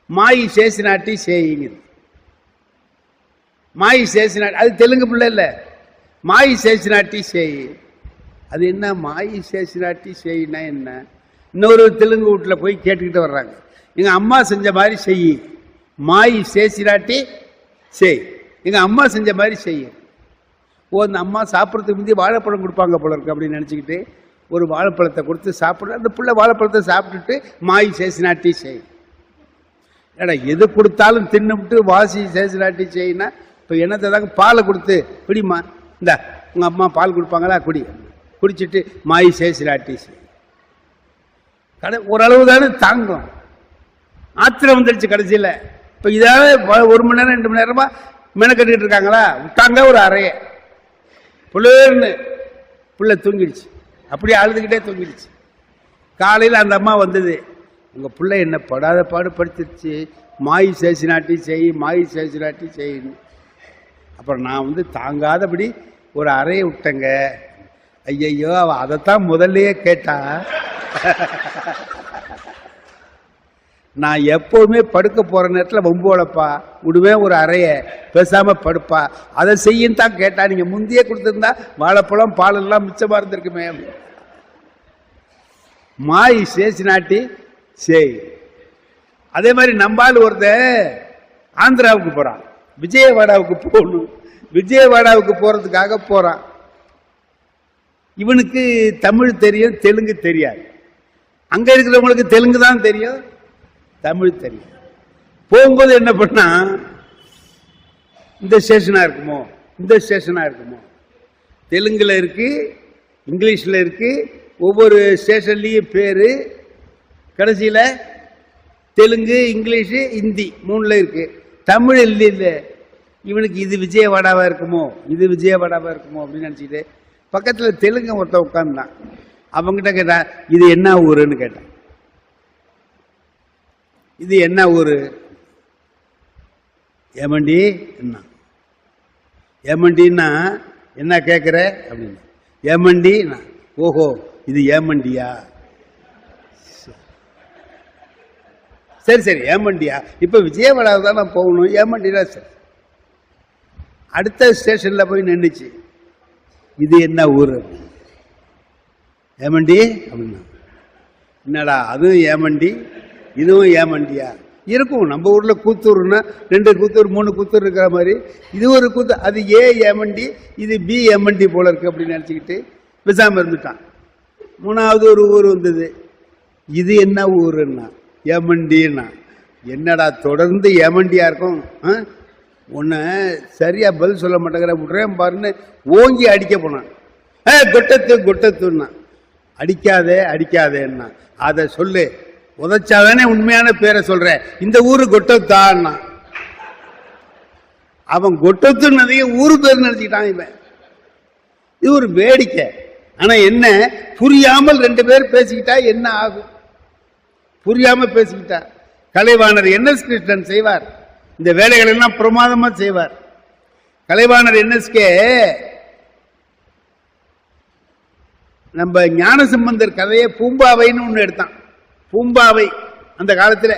Speaker 1: மாயி சேசினாட்டி சேயிங்க. மாயி சேசினாட்டி, அது தெலுங்கு பிள்ளை இல்லை, மாயி சேசினாட்டி சேய். அது என்ன மாயி சேசினாட்டி சேயினா என்ன? இன்னொரு தெலுங்கு வீட்டில் போய் கேட்டுக்கிட்டு வர்றாங்க, எங்க அம்மா செஞ்ச மாதிரி செய், மாயி சேசினாட்டி செய், எங்க அம்மா செஞ்ச மாதிரி செய்ய. ஓ, அந்த அம்மா சாப்பிட்றதுக்கு முந்தைய வாழைப்பழம் கொடுப்பாங்க போல இருக்கு அப்படின்னு நினச்சிக்கிட்டு ஒரு வாழைப்பழத்தை கொடுத்து சாப்பிட்ற. அந்த பிள்ளை வாழைப்பழத்தை சாப்பிட்டுட்டு மாயி சேசினாட்டி செய். ஏடா, எது கொடுத்தாலும் தின்னுவிட்டு வாசி சேசினாட்டி செய்யினா இப்போ என்னத்தை தாங்க பாலை கொடுத்து குடிமா, இந்த உங்கள் அம்மா பால் கொடுப்பாங்களா, குடிச்சிட்டு மாயி சேசினாட்டி செய். ஓரளவு தானே தாங்கும். ஆத்திரம் வந்துடுச்சு கடைசியில். இப்போ இதாவது 1 மணி நேரம் 2 மணி நேரமா மெனக்கட்டுக்கிட்டு இருக்காங்களா, விட்டாங்க ஒரு அறைய புள்ளேர்னு புள்ள தூங்கிடுச்சு. அப்படியே அழுதுகிட்டே தூங்கிடுச்சு. காலையில் அந்த அம்மா வந்தது, உங்கள் பிள்ளை என்ன படாத பாடு படுத்துருச்சு, மாயி சேசினாட்டி செய், மாயி சேசினாட்டி செய்யணும். அப்புறம் நான் தாங்காதபடி ஒரு அறையை விட்டேங்க. ஐயையோ, அவ அதைத்தான் முதல்லையே கேட்டா. நான் எப்போவுமே படுக்க போற நேரத்தில் வம்போலப்பா விடுவேன், ஒரு அறைய பேசாம படுப்பா, அதை செய்யும் தான் கேட்டா. நீங்க முந்தையே கொடுத்திருந்தா வாழைப்பழம் பால் எல்லாம் மிச்சமா இருந்திருக்குமே. மாயி சேசினாட்டி செய். அதே மாதிரி நம்பால் ஒருத்தன் ஆந்திராவுக்கு போறான், விஜயவாடாவுக்கு போகணும். விஜயவாடாவுக்கு போறதுக்காக போறான். இவனுக்கு தமிழ் தெரியும், தெலுங்கு தெரியாது. அங்க இருக்கிறவங்களுக்கு தெலுங்கு தான் தெரியும், தமிழ் தெரியும். போகும்போது என்ன பண்ணா, இந்த ஸ்டேஷனா இருக்குமோ, இந்த ஸ்டேஷனா இருக்குமோ, தெலுங்குல இருக்கு, இங்கிலீஷ்ல இருக்கு, ஒவ்வொரு ஸ்டேஷன்லயும் பேரு, கடைசியில தெலுங்கு, இங்கிலீஷு, ஹிந்தி 3ல இருக்கு, தமிழ் இல்லை. இவனுக்கு இது விஜயவாடாவா இருக்குமோ, இது விஜயவாடாவா இருக்குமோ அப்படின்னு நினைச்சிட்டு பக்கத்துல தெலுங்கு ஒருத்த உட்கார்ந்தான். அவங்கிட்ட கேட்டான், இது என்ன ஊருன்னு கேட்டான். இது என்ன ஊரு? ஏமண்டி என்ன? ஏமண்டின்னா என்ன கேட்குற அப்படின்னு. ஏமண்டி, ஓஹோ இது ஏமண்டியா, சரி சரி ஏமண்டியா, இப்ப விஜயவாடாவை தான் நான் போகணும், ஏமண்டியா சரி. அடுத்த ஸ்டேஷன்ல போய் நின்றுச்சு, இது என்ன ஊரு? ஏமண்டி அப்படின்னா, என்னடா அதுவும் ஏமண்டி இதுவும் ஏமண்டியா இருக்கும். நம்ம ஊர்ல கூத்தூர்னா 2 கூத்தூர் 3 கூத்தூர் இருக்கிற மாதிரி இது ஒரு கூத்து, அது ஏமண்டி இது பி ஏமண்டி போல இருக்கு அப்படின்னு நினைச்சுக்கிட்டு பேசாம இருந்துட்டான். 3வது ஒரு ஊர் வந்தது, இது என்ன ஊருன்னா ஏமண்டின்னா. என்னடா தொடர்ந்து ஏமண்டியா இருக்கும், உன்னை சரியா பதில் சொல்ல மாட்டேங்கிற, விட்றேன் பாருன்னு ஓங்கி அடிக்க போனான். கொட்டத்து கொட்டத்துன்னா, அடிக்காதே அடிக்காதேன்னா, அதை சொல்லு, உதச்சாதானே உண்மையான பேரை சொல்ற, இந்த ஊரு கொட்டத்தான்னா. அவன் கொட்டத்துன்னதையே ஊரு பேர் நினைச்சுக்கிட்டான் இவன். இது ஒரு வேடிக்கை. ஆனா என்ன, புரியாமல் 2 பேர் பேசிக்கிட்டா என்ன ஆகும்? புரியாம பேசிக்கிட்டா. கலைவாணர் NS கிருஷ்ணன் செய்வார் இந்த வேலைகள் எல்லாம், பிரமாதமா செய்வார். கலைவாணர் NSK நம்ம ஞானசம்பந்தர் கதையை பூம்பாவைன்னு ஒன்று எடுத்தான். பூம்பாவை அந்த காலத்தில்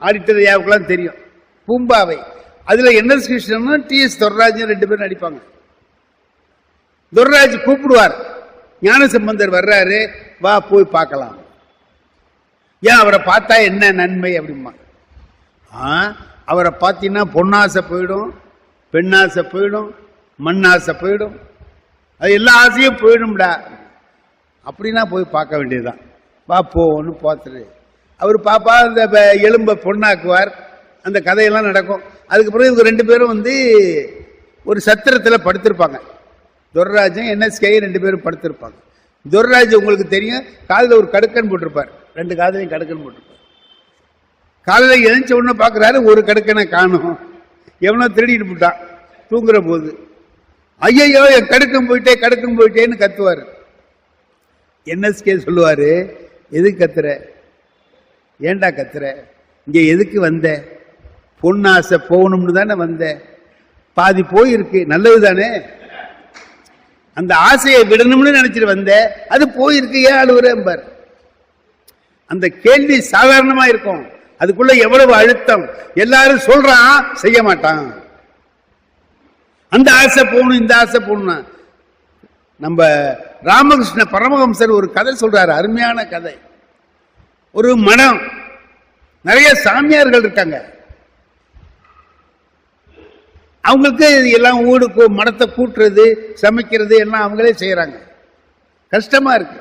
Speaker 1: ஆடிட்டர் ஐயாவுக்கெல்லாம் தெரியும். பூம்பாவை அதுல NS கிருஷ்ணனும் TS துரைராஜும் 2 பேரும் நடிப்பாங்க. துரைராஜ் கூப்பிடுவார், ஞானசம்பந்தர் வர்றாரு, வா போய் பார்க்கலாம். ஏன் அவரை பார்த்தா என்ன நன்மை அப்படிமா? அவரை பார்த்தீங்கன்னா பொன்னாசை போயிடும், பெண்ணாசை போயிடும், மண்ணாசை போயிடும், அது எல்லா ஆசையும் போயிடும்டா. அப்படின்னா போய் பார்க்க வேண்டியதுதான். வா போன்னு பார்த்துட்டு அவர் பாப்பா அந்த எலும்பை பொண்ணாக்குவார். அந்த கதையெல்லாம் நடக்கும். அதுக்கப்புறம் இவங்க 2 பேரும் வந்து ஒரு சத்திரத்தில் படுத்திருப்பாங்க. துரைராஜும் NSK 2 பேரும் படுத்திருப்பாங்க. துரைராஜ் உங்களுக்கு தெரியும், காதில் ஒரு கடுக்கன் போட்டிருப்பார், 2 காதலையும் கடுக்கன் போட்டிருப்பார். காலையில் எழுந்த உடனே பார்க்குறாரு, ஒரு கடுக்கனை காணும், எவனோ திருடிட்டு போட்டான் தூங்குற போது. ஐயோ என் கடுக்கம் போயிட்டே கடுக்கம் போயிட்டேன்னு கத்துவார். NSK சொல்லுவாரு, எதுக்கு கத்துற, ஏண்டா கத்துற, இங்க எதுக்கு வந்த? பொன்னாசை போகணும்னு தானே வந்த, பாதி போயிருக்கு, நல்லது தானே, அந்த ஆசையை விடணும்னு நினைச்சிட்டு வந்த, அது போயிருக்கு, ஏன் அழுவுறேன். அந்த கேள்வி சாதாரணமா இருக்கும், அதுக்குள்ள எவ்வளவு அழுத்தம். எல்லாரும் சொல்றான், செய்ய மாட்டான். அந்த ஆசை போகணும், இந்த ஆசை போகணும். நம்ம ராமகிருஷ்ண பரமஹம்சர் ஒரு கதை சொல்றாரு, அருமையான கதை. ஒரு மடம், நிறைய சாமியார்கள் இருக்காங்க. அவங்களுக்கு எல்லாம் ஊடு மடத்தை கூட்டுறது, சமைக்கிறது எல்லாம் அவங்களே செய்யறாங்க. கஷ்டமா இருக்கு,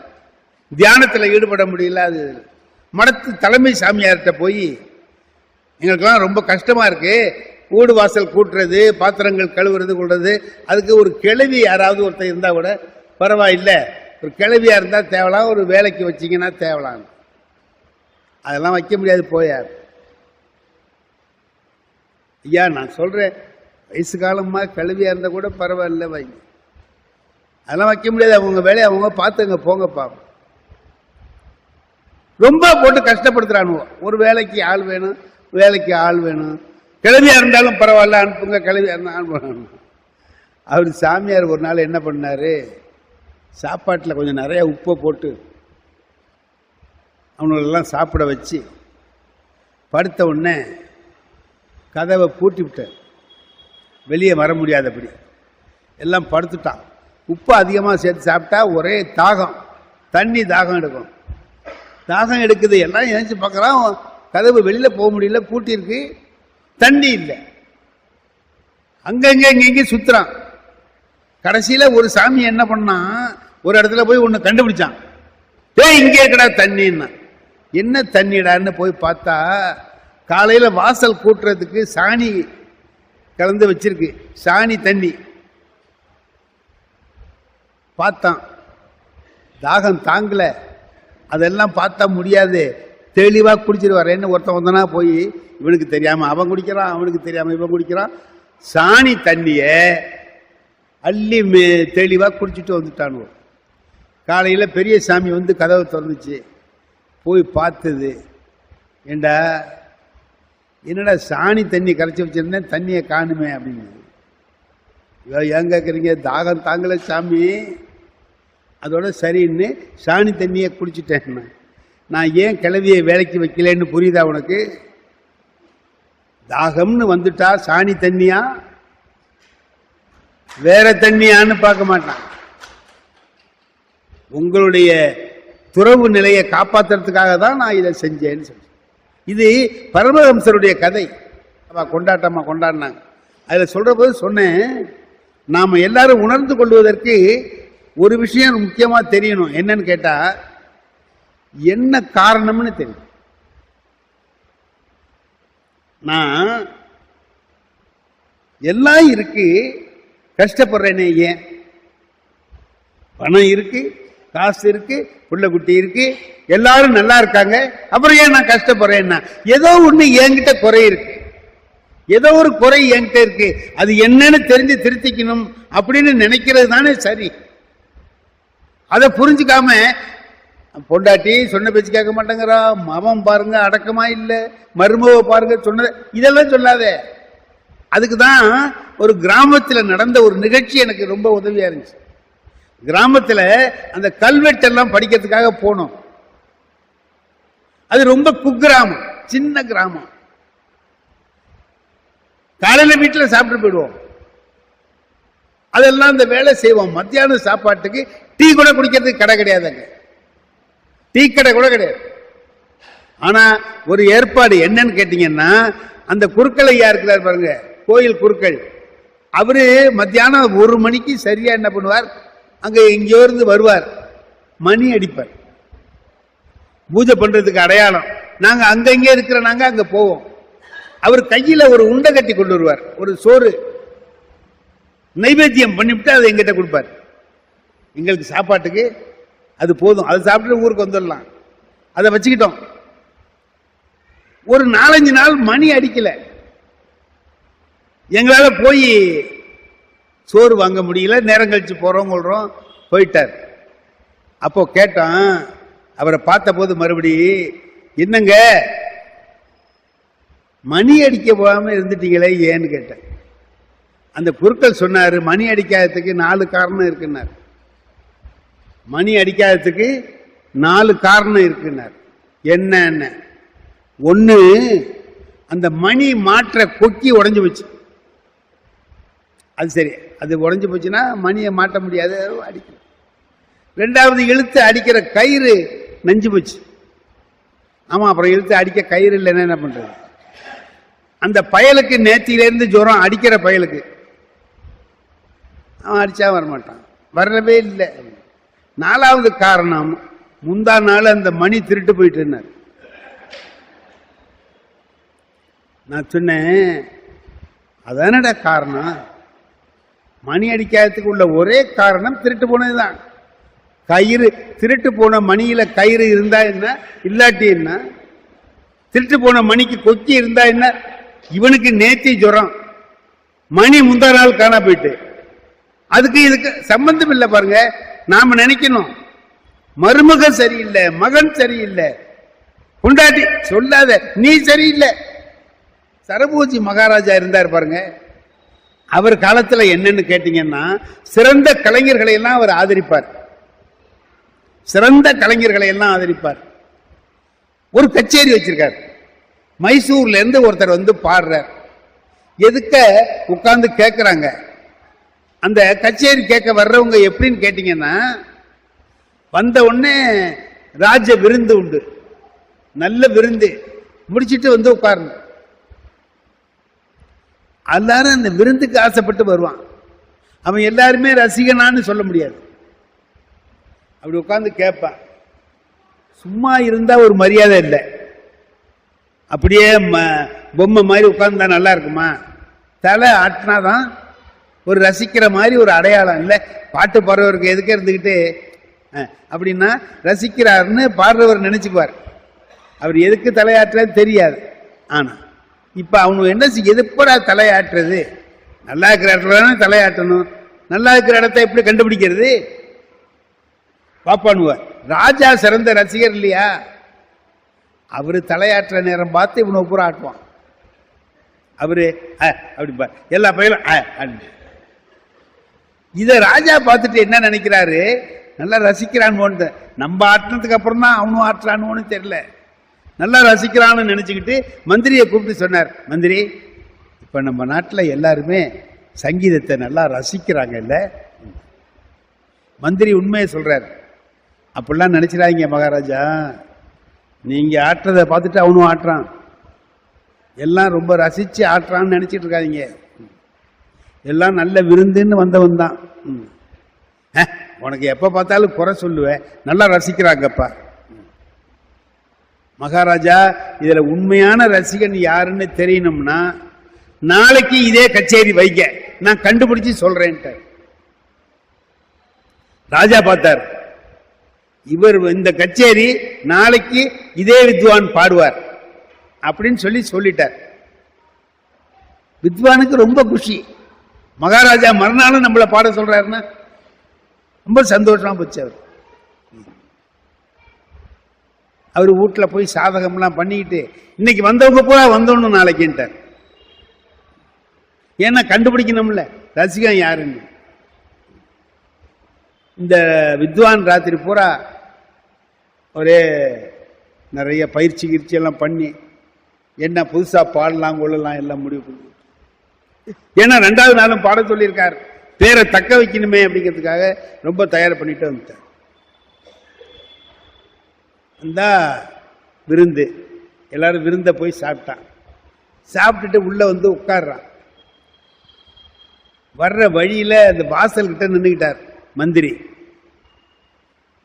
Speaker 1: தியானத்தில் ஈடுபட முடியல. அது மடத்து தலைமை சாமியார்கிட்ட போய், எங்களுக்கெல்லாம் ரொம்ப கஷ்டமா இருக்கு, வீடு வாசல் கூட்டுறது, பாத்திரங்கள் கழுவுறது கொள்றது, அதுக்கு ஒரு கிழவி யாராவது ஒருத்தர் இருந்தா கூட பரவாயில்ல, ஒரு கிழவியா இருந்தா தேவலாம், ஒரு வேலைக்கு வச்சிங்கன்னா தேவலாம். அதெல்லாம் வைக்க முடியாது போயார். ஐயா நான் சொல்றேன், வயசு காலமா கிழவியா இருந்தா கூட பரவாயில்ல வைங்க, அதெல்லாம் வைக்க முடியாது. அவங்க வேலையை அவங்க பார்த்துங்க போங்கப்பா. ரொம்ப போட்டு கஷ்டப்படுத்துறானுவோ. ஒரு வேலைக்கு ஆள் வேணும், வேலைக்கு ஆள் வேணும், கிழவியா இருந்தாலும் பரவாயில்ல அனுப்புங்க, கிழவியா இருந்தாலும். அவர் சாமியார் ஒரு நாள் என்ன பண்ணாரு, சாப்பாட்டில் கொஞ்சம் நிறைய உப்பை போட்டு அவங்களெல்லாம் சாப்பிட வச்சு படுத்த உடனே கதவை பூட்டி விட்டார், வெளியே வர முடியாதபடி. எல்லாம் படுத்துட்டான். உப்பு அதிகமாக சேர்த்து சாப்பிட்டா ஒரே தாகம், தண்ணி தாகம் எடுக்கும். தாகம் எடுக்குது, எல்லாம் நினைச்சு பார்க்குறான், கதவு வெளியில் போக முடியல, பூட்டியிருக்கு, தண்ணி இல்லை. அங்கங்கே இங்கே சுற்றுறான். கடைசியில் ஒரு சாமி என்ன பண்ணான், ஒரு இடத்துல போய் ஒன்று கண்டுபிடிச்சான். டேய் இங்கே இருக்கடா தண்ணின்னா. என்ன தண்ணிடான்னு போய் பார்த்தா காலையில் வாசல் கூட்டுறதுக்கு சாணி கலந்து வச்சிருக்கு, சாணி தண்ணி. பார்த்தான், தாகம் தாங்கல, அதெல்லாம் பார்த்தா முடியாது, தெளிவாக குடிச்சிருவாரேன்னு ஒருத்தன் வந்தனா போய் இவனுக்கு தெரியாம அவன் குடிக்கிறான், அவனுக்கு தெரியாம இவன் குடிக்கிறான். சாணி தண்ணிய அள்ளி தெளிவாக குடிச்சிட்டு வந்துட்டானு. காலையில் பெரிய சாமி வந்து கதவை திறந்துச்சு, போய் பார்த்தது. ஏண்டா என்னடா சாணி தண்ணி கரைச்சி வச்சிருந்தேன், தண்ணியை காணுமே அப்படின்னு. ஏன் கேட்குறீங்க? தாகம் தாங்கல சாமி, அதோட சரின்னு சாணி தண்ணியை குடிச்சிட்டேன். நான் ஏன் கிளவியை வேலைக்கு வைக்கலன்னு புரியுதா உனக்கு? தாகம்னு வந்துட்டா சாணி தண்ணியா வேற தண்ணியான்னு பார்க்க மாட்டான். உங்களுடைய துறவு நிலையை காப்பாற்றுறதுக்காக தான் நான் இதை செஞ்சேன்னு சொல்லி. இது பரமஹம்சருடைய கதை. கொண்டாட்டமா கொண்டாடினாங்க. அதில் சொல்ற போது சொன்னேன், நாம் எல்லாரும் உணர்ந்து கொள்வதற்கு ஒரு விஷயம் முக்கியமா தெரியணும். என்னன்னு கேட்டா, என்ன காரணம்னு தெரியும். நான் எல்லாம் இருக்கு, கஷ்டப்படுறேனே ஏன்? பணம் இருக்கு, காசு இருக்கு, புள்ள குட்டி இருக்கு, எல்லாரும் நல்லா இருக்காங்க, அப்புறம் ஏன் நான் கஷ்டப்படுறேன்னா? ஏதோ ஒண்ணு என்கிட்ட குறை இருக்கு, ஏதோ ஒரு குறை என்கிட்ட இருக்கு, அது என்னன்னு தெரிஞ்சு திருத்திக்கணும் அப்படின்னு நினைக்கிறது தானே சரி. அதை புரிஞ்சுக்காம பொண்டாட்டி சொன்ன பேச்சு கேட்க மாட்டேங்கிறா, மவன் பாருங்க அடக்கமா இல்லை, மருமக பாருங்க சொன்னது, இதெல்லாம் சொல்லாத. அதுக்கு தான் ஒரு கிராமத்தில் நடந்த ஒரு நிகழ்ச்சி எனக்கு ரொம்ப உதவியா இருந்துச்சு. கிராமத்தில் அந்த கல்வெட்டெல்லாம் படிக்கிறதுக்காக போனோம். அது ரொம்ப குக்கிராமம், சின்ன கிராமம். காலையில் வீட்டில் சாப்பிட்டு போயிடுவோம், அதெல்லாம் அந்த வேலை செய்வோம். மத்தியான சாப்பாட்டுக்கு டீ கூட குடிக்கிறதுக்கு கடை கிடையாதுங்க, டீ கடை கூட கிடையாது. ஆனா ஒரு ஏற்பாடு என்னன்னு கேட்டீங்கன்னா, அந்த குருக்கள் ஐயா இருக்கிறார் பாருங்க, கோயில் குருக்கள், அவரு மத்தியானம் 1 மணிக்கு சரியா என்ன பண்ணுவார், அங்க எங்கேயோ இருந்து வருவார், மணி அடிப்பார். பூஜை பண்றதுக்கு அடையாளம். நாங்க அங்கங்கே இருக்கிற நாங்க அங்க போவோம். அவர் கையில ஒரு உண்டை கட்டி கொண்டு வருவார், ஒரு சோறு நைவேத்தியம் பண்ணிவிட்டு அதை எங்கிட்ட கொடுப்பார். எங்களுக்கு சாப்பாட்டுக்கு அது போதும், அதை சாப்பிட்டு ஊருக்கு வந்துடலாம். அதை வச்சுக்கிட்டோம். ஒரு 4-5 நாள் மணி அடிக்கல, எங்களால போய் சோறு வாங்க முடியல. நேரம் கழிச்சு போறோம் கொள்றோம், போயிட்டார். அப்போ கேட்டான், அவரை பார்த்த போது மறுபடி, என்னங்க மணி அடிக்க போகாம இருந்துட்டீங்களே ஏன்னு கேட்டேன். அந்த குருக்கள் சொன்னாரு, மணி அடிக்காததுக்கு 4 காரணம் இருக்குன்னார். மணி அடிக்காததுக்கு 4 காரணம் இருக்குன்னார். என்ன? ஒண்ணு, அந்த மணி மாற்ற கொக்கி உடைஞ்சு போச்சு. அது சரி, அது உடைஞ்சு போச்சுன்னா மணியை மாட்ட முடியாது, அடிக்கணும். 2வது, இழுத்து அடிக்கிற கயிறு நஞ்சு போச்சு. ஆமா, அப்புறம் இழுத்து அடிக்க கயிறு இல்லைன்னா என்ன பண்றது? அந்த பயலுக்கு நேத்தியிலேருந்து ஜுரம், அடிக்கிற பயலுக்கு அவன் அடிச்சா வரமாட்டான், வரவே இல்லை. 4வது காரணம், முந்தா நாள் அந்த மணி திருட்டு போயிட்டு இருந்தார். நான் சொன்னேன், அதானடா காரணம். மணி அடிக்காததுக்கு உள்ள ஒரே காரணம் திருட்டு போனதுதான். கயிறு, திருட்டு போன மணியில கயிறு இருந்தா என்ன, இல்லாட்டி என்ன? திருட்டு போன மணிக்கு கொக்கி இருந்தா என்ன? இவனுக்கு நேத்தி ஜுரம், மணி முந்தா நாள் காணா போயிட்டு. அதுக்கு இதுக்கு சம்பந்தம் இல்லை பாருங்க. நாம நினைக்கணும், மருமகன் சரியில்லை, மகன் சரியில்லை, பொண்டாட்டி சொல்லாத நீ சரியில்லை. சரபோஜி மகாராஜா இருந்தார் பாருங்க, அவர் காலத்துல என்னன்னு கேட்டீங்கன்னா, சிறந்த கலைஞர்களை எல்லாம் அவர் ஆதரிப்பார், சிறந்த கலைஞர்களை எல்லாம் ஆதரிப்பார். ஒரு கச்சேரி வச்சிருக்கார். மைசூர்ல இருந்து ஒருத்தர் வந்து பாடுறார். எதுக்க உட்கார்ந்து கேட்கிறாங்க. அந்த கச்சேரி கேட்க வர்றவங்க எப்படின்னு கேட்டீங்கன்னா, வந்த உடனே ராஜ விருந்து உண்டு, நல்ல விருந்து முடிச்சிட்டு வந்து உட்காரணும். எல்லாரும் அந்த விருந்துக்கு ஆசைப்பட்டு வருவான். அவன் எல்லாருமே ரசிகனான்னு சொல்ல முடியாது. அப்படி உட்காந்து கேட்பான். சும்மா இருந்தா ஒரு மரியாதை இல்லை. அப்படியே பொம்மை மாதிரி உட்கார்ந்தா நல்லா இருக்குமா? தலை ஆட்டினாதான் ஒரு ரசிக்கிற மாதிரி ஒரு அடையாளம். இல்லை பாட்டு பாடுறவருக்கு எதுக்கு இருந்துக்கிட்டு அப்படின்னா ரசிக்கிறாருன்னு பாடுறவர் நினைச்சுக்குவார். அவர் எதுக்கு தலையாட்டுறது தெரியாது. ஆனா இப்ப அவனு என்ன எதுப்படா தலையாட்டுறது? நல்லா இருக்கிற இடத்துல தானே தலையாட்டணும். நல்லா இருக்கிற இடத்த எப்படி கண்டுபிடிக்கிறது? பாப்பானுவார். ராஜா சிறந்த ரசிகர் இல்லையா? அவரு தலையாற்ற நேரம் பார்த்து இவனை பூரா ஆட்டுவான். அவரு அப்படி எல்லா பயிலும் இத ராஜா பார்த்துட்டு என்ன நினைக்கிறாரு? நல்லா ரசிக்கிறான்னு. நம்ம ஆட்டினதுக்கு அப்புறம் தான் அவனும் ஆட்டுறான்னு தெரியல. நல்லா ரசிக்கிறான்னு நினைச்சுக்கிட்டு மந்திரியை கூப்பிட்டு சொன்னார், மந்திரி இப்ப நம்ம நாட்டில் எல்லாருமே சங்கீதத்தை நல்லா ரசிக்கிறாங்க இல்ல? மந்திரி உண்மையை சொல்றாரு. அப்படிலாம் நினைச்சிடாதீங்க மகாராஜா, நீங்க ஆட்டுறதை பார்த்துட்டு அவனும் ஆட்டுறான், எல்லாம் ரொம்ப ரசிச்சு ஆட்டுறான்னு நினைச்சிட்டு இருக்காதீங்க. எல்லாம் நல்ல விருந்துன்னு வந்தவன் தான். உனக்கு எப்ப பார்த்தாலும் குறை சொல்லுவேன், நல்லா ரசிக்கிறாங்கப்பா. மகாராஜா இதுல உண்மையான ரசிகன் யாருன்னு தெரியணும்னா நாளைக்கு இதே கச்சேரி வைக்க, நான் கண்டுபிடிச்சு சொல்றேன்ட்டு. ராஜா பார்த்தார், இவர் இந்த கச்சேரி நாளைக்கு இதே வித்வான் பாடுவார் அப்படின்னு சொல்லிட்டார். வித்வானுக்கு ரொம்ப குஷி. மகாராஜா மறுநாளும் நம்மளை பாட சொல்றாருன்னா ரொம்ப சந்தோஷமா போச்சு. அவர் வீட்டில் போய் சாதகம்லாம் பண்ணிக்கிட்டு இன்னைக்கு வந்தவங்க பூரா வந்தோன்னு நாளைக்குன்ட்டார். ஏன்னா கண்டுபிடிக்கணும்ல ரசிகன் யாருன்னு. இந்த வித்வான் ராத்திரி பூரா ஒரே நிறைய பயிற்சி கிரிச்சி எல்லாம் பண்ணி என்ன புதுசா பாடலாம் கொள்ளலாம் எல்லாம் முடிவு பண்ணி, ஏன்னா 2வது நாளும் பாட சொல்லியிருக்கார், பேரை தக்க வைக்கணுமே அப்படிங்கிறதுக்காக ரொம்ப தயார் பண்ணிட்டு வந்துட்டார். அந்த விருந்து எல்லாரும் விருந்த போய் சாப்பிட்டான். சாப்பிட்டுட்டு உள்ள வந்து உட்கார்றான். வர்ற வழியில அந்த வாசல் கிட்ட நின்றுக்கிட்டார் மந்திரி.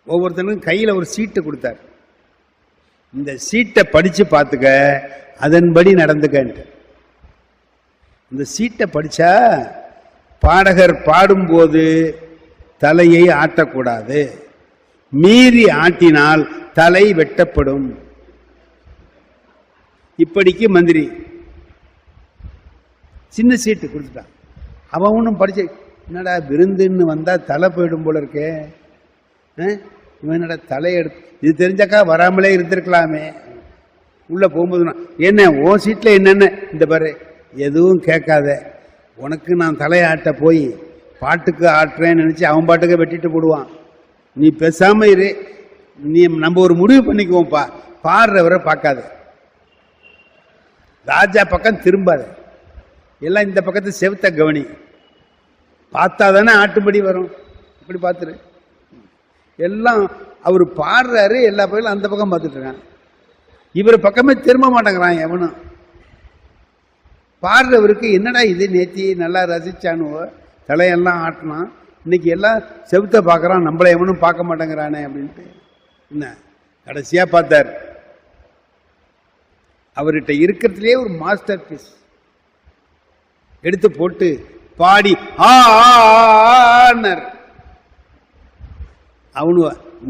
Speaker 1: ஒவ்வொருத்தனுக்கும் கையில ஒரு சீட்டு கொடுத்தார். இந்த சீட்டை படிச்சு பார்த்துக்க, அதன்படி நடந்துக்க. இந்த சீட்டை படிச்சா பாடகர் பாடும்போது தலையை ஆட்டக்கூடாது, மீறி ஆட்டினால் தலை வெட்டப்படும். இப்படிக்கு மந்திரி சின்ன சீட்டு கொடுத்துட்டான். அவன் ஒன்றும் படிச்ச, என்னடா விருந்துன்னு வந்தா தலை போயிடும் போல இருக்கே, இவன் என்னடா தலை எடுத்து, இது தெரிஞ்சாக்கா வராமலே இருந்திருக்கலாமே. உள்ள போகும்போது என்ன ஓ சீட்ல என்னென்ன இந்த பாரு, எதுவும் கேட்காத, உனக்கு நான் தலையாட்ட போய் பாட்டுக்கு ஆட்டுறேன்னு நினைச்சு அவன் பாட்டுக்கு வெட்டிட்டு போடுவான். நீ பேசாம இரு, நீ நம்ம ஒரு முடிவு பண்ணிக்குவோம்ப்பா, பாடுறவரை பார்க்காத, ராஜா பக்கம் திரும்பாத, எல்லாம் இந்த பக்கத்து செவத்த கவனி, பார்த்தா தானே ஆட்டுப்படி வரும். இப்படி பார்த்துரு. எல்லாம் அவர் பாடுறாரு, எல்லா பக்கம் அந்த பக்கம் பார்த்துட்டு இருக்கான். இவர் பக்கமே திரும்ப மாட்டேங்கிறான் எவனும். பாடுறவருக்கு என்னடா இது, நேத்தி நல்லா ரசிச்சானுவோ, தலையெல்லாம் ஆட்டினான், இன்னைக்கு எல்லாம் செவுத்த பார்க்கறான், நம்மளை எவனும் பார்க்க மாட்டேங்கிறானே அப்படின்ட்டு. என்ன கடைசியா பார்த்தார், அவர்கிட்ட இருக்கிறதுலே ஒரு மாஸ்டர் பீஸ் எடுத்து போட்டு பாடி ஆனார். அவனு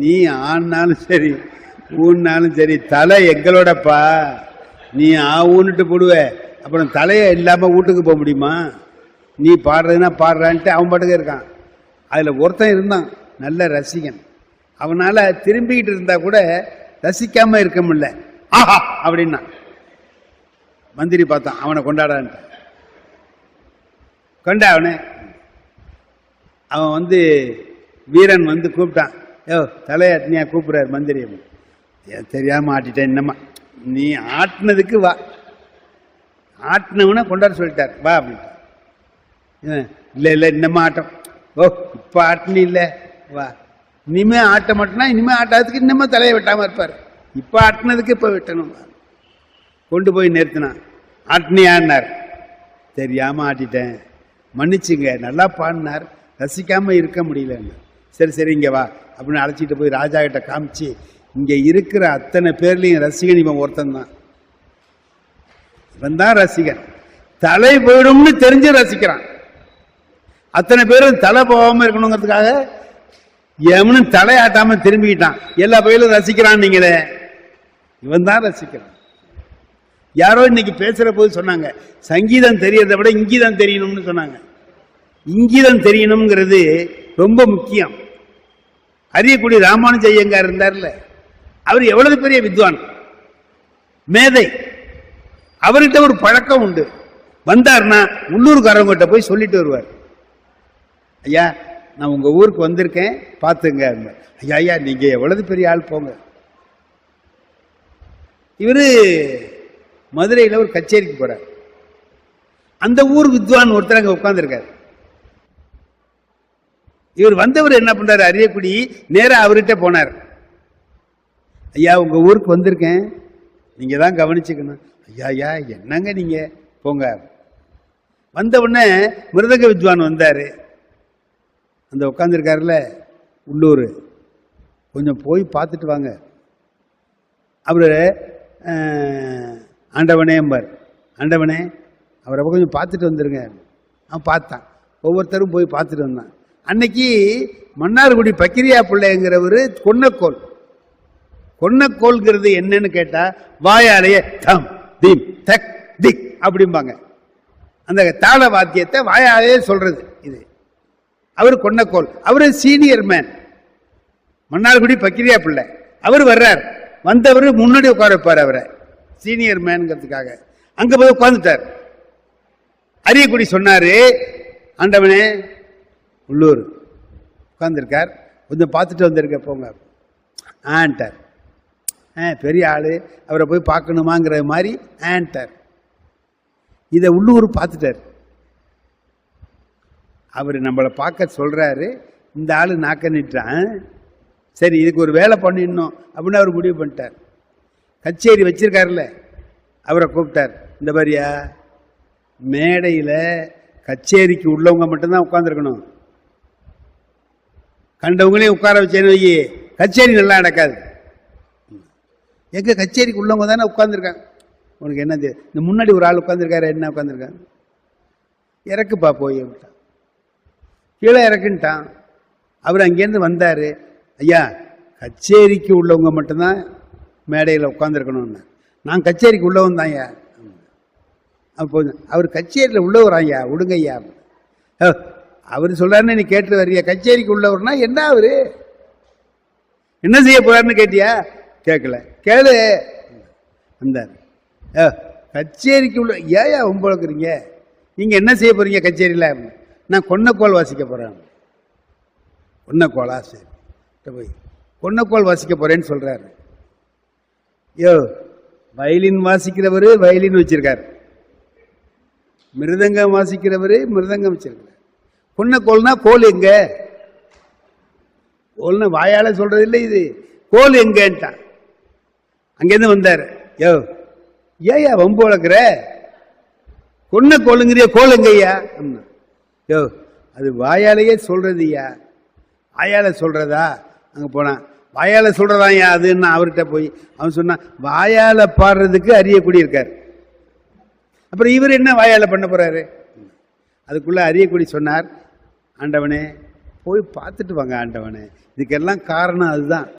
Speaker 1: நீ ஆனாலும் சரி ஊன்னாலும் சரி தலை எங்களோடப்பா, நீ ஊன்னுட்டு போடுவ, அப்புறம் தலையை இல்லாம வீட்டுக்கு போக முடியுமா? நீ பாடுறதுன்னா பாடுறான்ட்டு அவன் பாட்டுக்கு இருக்கான். அதுல ஒருத்தன் இருந்தான் நல்ல ரசிகன், அவனால திரும்பிக்கிட்டு இருந்தா கூட ரசிக்காம இருக்க முடியல. ஆஹா அப்படின்னா மந்திரி பார்த்தான், அவனை கொண்டாடான்ட்டு கொண்டா. அவன் வந்து வீரன் வந்து கூப்பிட்டான், யோ தலையாட்டினியா கூப்பிடுறாரு மந்திரி. தெரியாம ஆட்டிட்டேன், என்னம்மா நீ ஆட்டினதுக்கு வா, ஆட்டினவன கொண்டாட சொல்லிட்டார் வா அப்படின்ட்டு. இல்லை இல்லை இன்னமா ஆட்டம், ஓ இப்ப ஆட்டினி இல்லை வா, இனிமே ஆட்ட மாட்டோம்னா இனிமே ஆட்டாததுக்கு இன்னமா தலையை வெட்டாம இருப்பார், இப்ப ஆட்டினதுக்கு இப்ப வெட்டணும். கொண்டு போய் நிறுத்தினான். ஆட்டினியான்னார், தெரியாம ஆட்டிட்டேன் மன்னிச்சுங்க, நல்லா பாடினார், ரசிக்காம இருக்க முடியல. சரி சரி இங்கே வா அப்படின்னு அழைச்சிட்டு போய் ராஜா கிட்ட காமிச்சு, இங்கே இருக்கிற அத்தனை பேர்லையும் ரசிகன் இவன் ஒருத்தன் தான், இவன் தான் ரசிகன், தலை போயிடும்னு தெரிஞ்சு ரசிக்கிறான். அத்தனை பேரும் தலை போகாம இருக்கணுங்கிறதுக்காக எவனும் தலையாட்டாம திரும்பிக்கிட்டான். எல்லா பயிலும் ரசிக்கிறான். நீங்களே இவன் தான் ரசிக்கிறான். யாரோ இன்னைக்கு பேசுற போது சொன்னாங்க, சங்கீதம் தெரியறதை விட இங்கீதம் தெரியணும்னு சொன்னாங்க. இங்கீதம் தெரியணுங்கிறது ரொம்ப முக்கியம். அரியக்குடி ராமானுஜ ஐயங்கார் இருந்தார்ல, அவர் எவ்வளவு பெரிய வித்வான், மேதை. அவர்கிட்ட ஒரு பழக்கம் உண்டு. வந்தார்னா உள்ளூர்காரங்கிட்ட போய் சொல்லிட்டு வருவார், ஐயா நான் உங்க ஊருக்கு வந்திருக்கேன் பார்த்துங்க. ஐயா ஐயா நீங்க எவ்வளவு பெரிய ஆள் போங்க. இவரு மதுரையில் ஒரு கச்சேரிக்கு போறார். அந்த ஊர் வித்வான் ஒருத்தர் அங்க உட்கார்ந்துருக்காரு. இவர் வந்தவர் என்ன பண்றாரு, அரியக்குடி நேரா அவர்கிட்ட போனார். ஐயா உங்க ஊருக்கு வந்திருக்கேன், நீங்க தான் கவனிச்சுக்கணும். ஐயா ஐயா என்னங்க நீங்க போங்க. வந்த உடனே மிருதங்க வித்வான் வந்தாரு. அந்த உட்காந்துருக்காருல உள்ளூர், கொஞ்சம் போய் பார்த்துட்டு வாங்க. அவரு ஆண்டவனே எம்பார், ஆண்டவனே அவரை கொஞ்சம் பார்த்துட்டு வந்துருங்க. அவன் பார்த்தான். ஒவ்வொருத்தரும் போய் பார்த்துட்டு வந்தான். அன்னைக்கு மன்னார்குடி பக்கிரியா பிள்ளைங்கிறவர் கொன்னக்கோல். கொன்னக்கோல்ங்கிறது என்னன்னு கேட்டா, வாயாலேயே தம் தீம் தக் திக் அப்படிம்பாங்க. அந்த தாள வாத்தியத்தை வாயாலேயே சொல்றது இது. அவர் கொன்னக்கோல். அவரு சீனியர் மேன், மன்னார்குடி பக்கிரியா பிள்ளை. அவர் வர்றார். வந்தவர் முன்னாடி உட்கார வைப்பார் அவரை, சீனியர் மேன்ங்கிறதுக்காக. அங்க போய் உட்கார்ந்துட்டார். அரியக்குடி சொன்னாரு, ஆண்டவனே உள்ளூர் உட்கார்ந்துருக்கார், கொஞ்சம் பார்த்துட்டு வந்திருக்க போங்க. ஆன்ட்டார். பெரிய ஆளு, அவரை போய் பார்க்கணுமாங்கிற மாதிரி ஆன்ட்டார். இதை உள்ளூர் பார்த்துட்டார். அவர் நம்மளை பார்க்க சொல்றாரு, இந்த ஆளு நாக்க நிட்டான், சரி இதுக்கு ஒரு வேலை பண்ணிடணும் அப்படின்னு அவர் முடிவு பண்ணிட்டார். கச்சேரி வச்சிருக்காருல்ல, அவரை கூப்பிட்டார். இந்த மாதிரியா, மேடையில் கச்சேரிக்கு உள்ளவங்க மட்டும்தான் உட்காந்துருக்கணும், கண்டவங்களையும் உட்கார வச்சேன்னு வை, கச்சேரி நல்லா நடக்காது. எங்க கச்சேரிக்கு உள்ளவங்க தானே உட்காந்துருக்காங்க, உனக்கு என்னது, இந்த முன்னாடி ஒரு ஆள் உட்காந்துருக்காரு, என்ன உட்காந்துருக்காங்க, இறக்குப்பா போய் விட்டான், கீழே இறக்குன்ட்டான். அவர் அங்கேருந்து வந்தார். ஐயா கச்சேரிக்கு உள்ளவங்க மட்டும்தான் மேடையில் உட்காந்துருக்கணும்னு. நான் கச்சேரிக்கு உள்ளவன் தான் ஐயா. அப்போ அவர் கச்சேரியில் உள்ளவராய்யா, விடுங்க ஐயா. அவர் சொல்றாருன்னு நீ கேட்டு வர்றியா, கச்சேரிக்கு உள்ளவர்னா என்ன, அவரு என்ன செய்ய போறாருன்னு கேட்டியா? கேட்கல, கேளு. வந்தார். கச்சேரிக்கு உள்ள ஏயா உம்பளக்குறீங்க, நீங்க என்ன செய்ய போறீங்க கச்சேரியில்? நான் கொன்னக்கோல் வாசிக்க போறேன். கொன்னக்கோலா? சரி போய் கொன்னக்கோல் வாசிக்க போறேன்னு சொல்றாரு. யோ வயலின் வாசிக்கிறவரு வயலின் வச்சிருக்காரு, மிருதங்கம் வாசிக்கிறவரு மிருதங்கம் வச்சிருக்காரு. கொன்னக்கோல்னா கோல் எங்க? கோல்னா வாயால சொல்றது இல்லை, இது கோல் எங்கன்ட்டான். அங்கேருந்து வந்தார். யோ ஏயா வம்பு வளர்க்குற, கொன்னக்கோளுங்கிறிய, கோல் எங்கய்யா? யோ அது வாயாலேயே சொல்றதுயா. வாயால சொல்றதா? அங்க போனான், வாயால சொல்றதாயா அதுன்னு அவர்கிட்ட போய் அவன் சொன்னான், வாயால பாடுறதுக்கு அரியக்குடி இருக்கார், அப்புறம் இவர் என்ன வாயால பண்ண போறாரு? அதுக்குள்ள அரியக்குடி சொன்னார், ஆண்டவனே போய் பார்த்துட்டு வாங்க ஆண்டவனே, இதுக்கெல்லாம் காரணம் அதுதான்.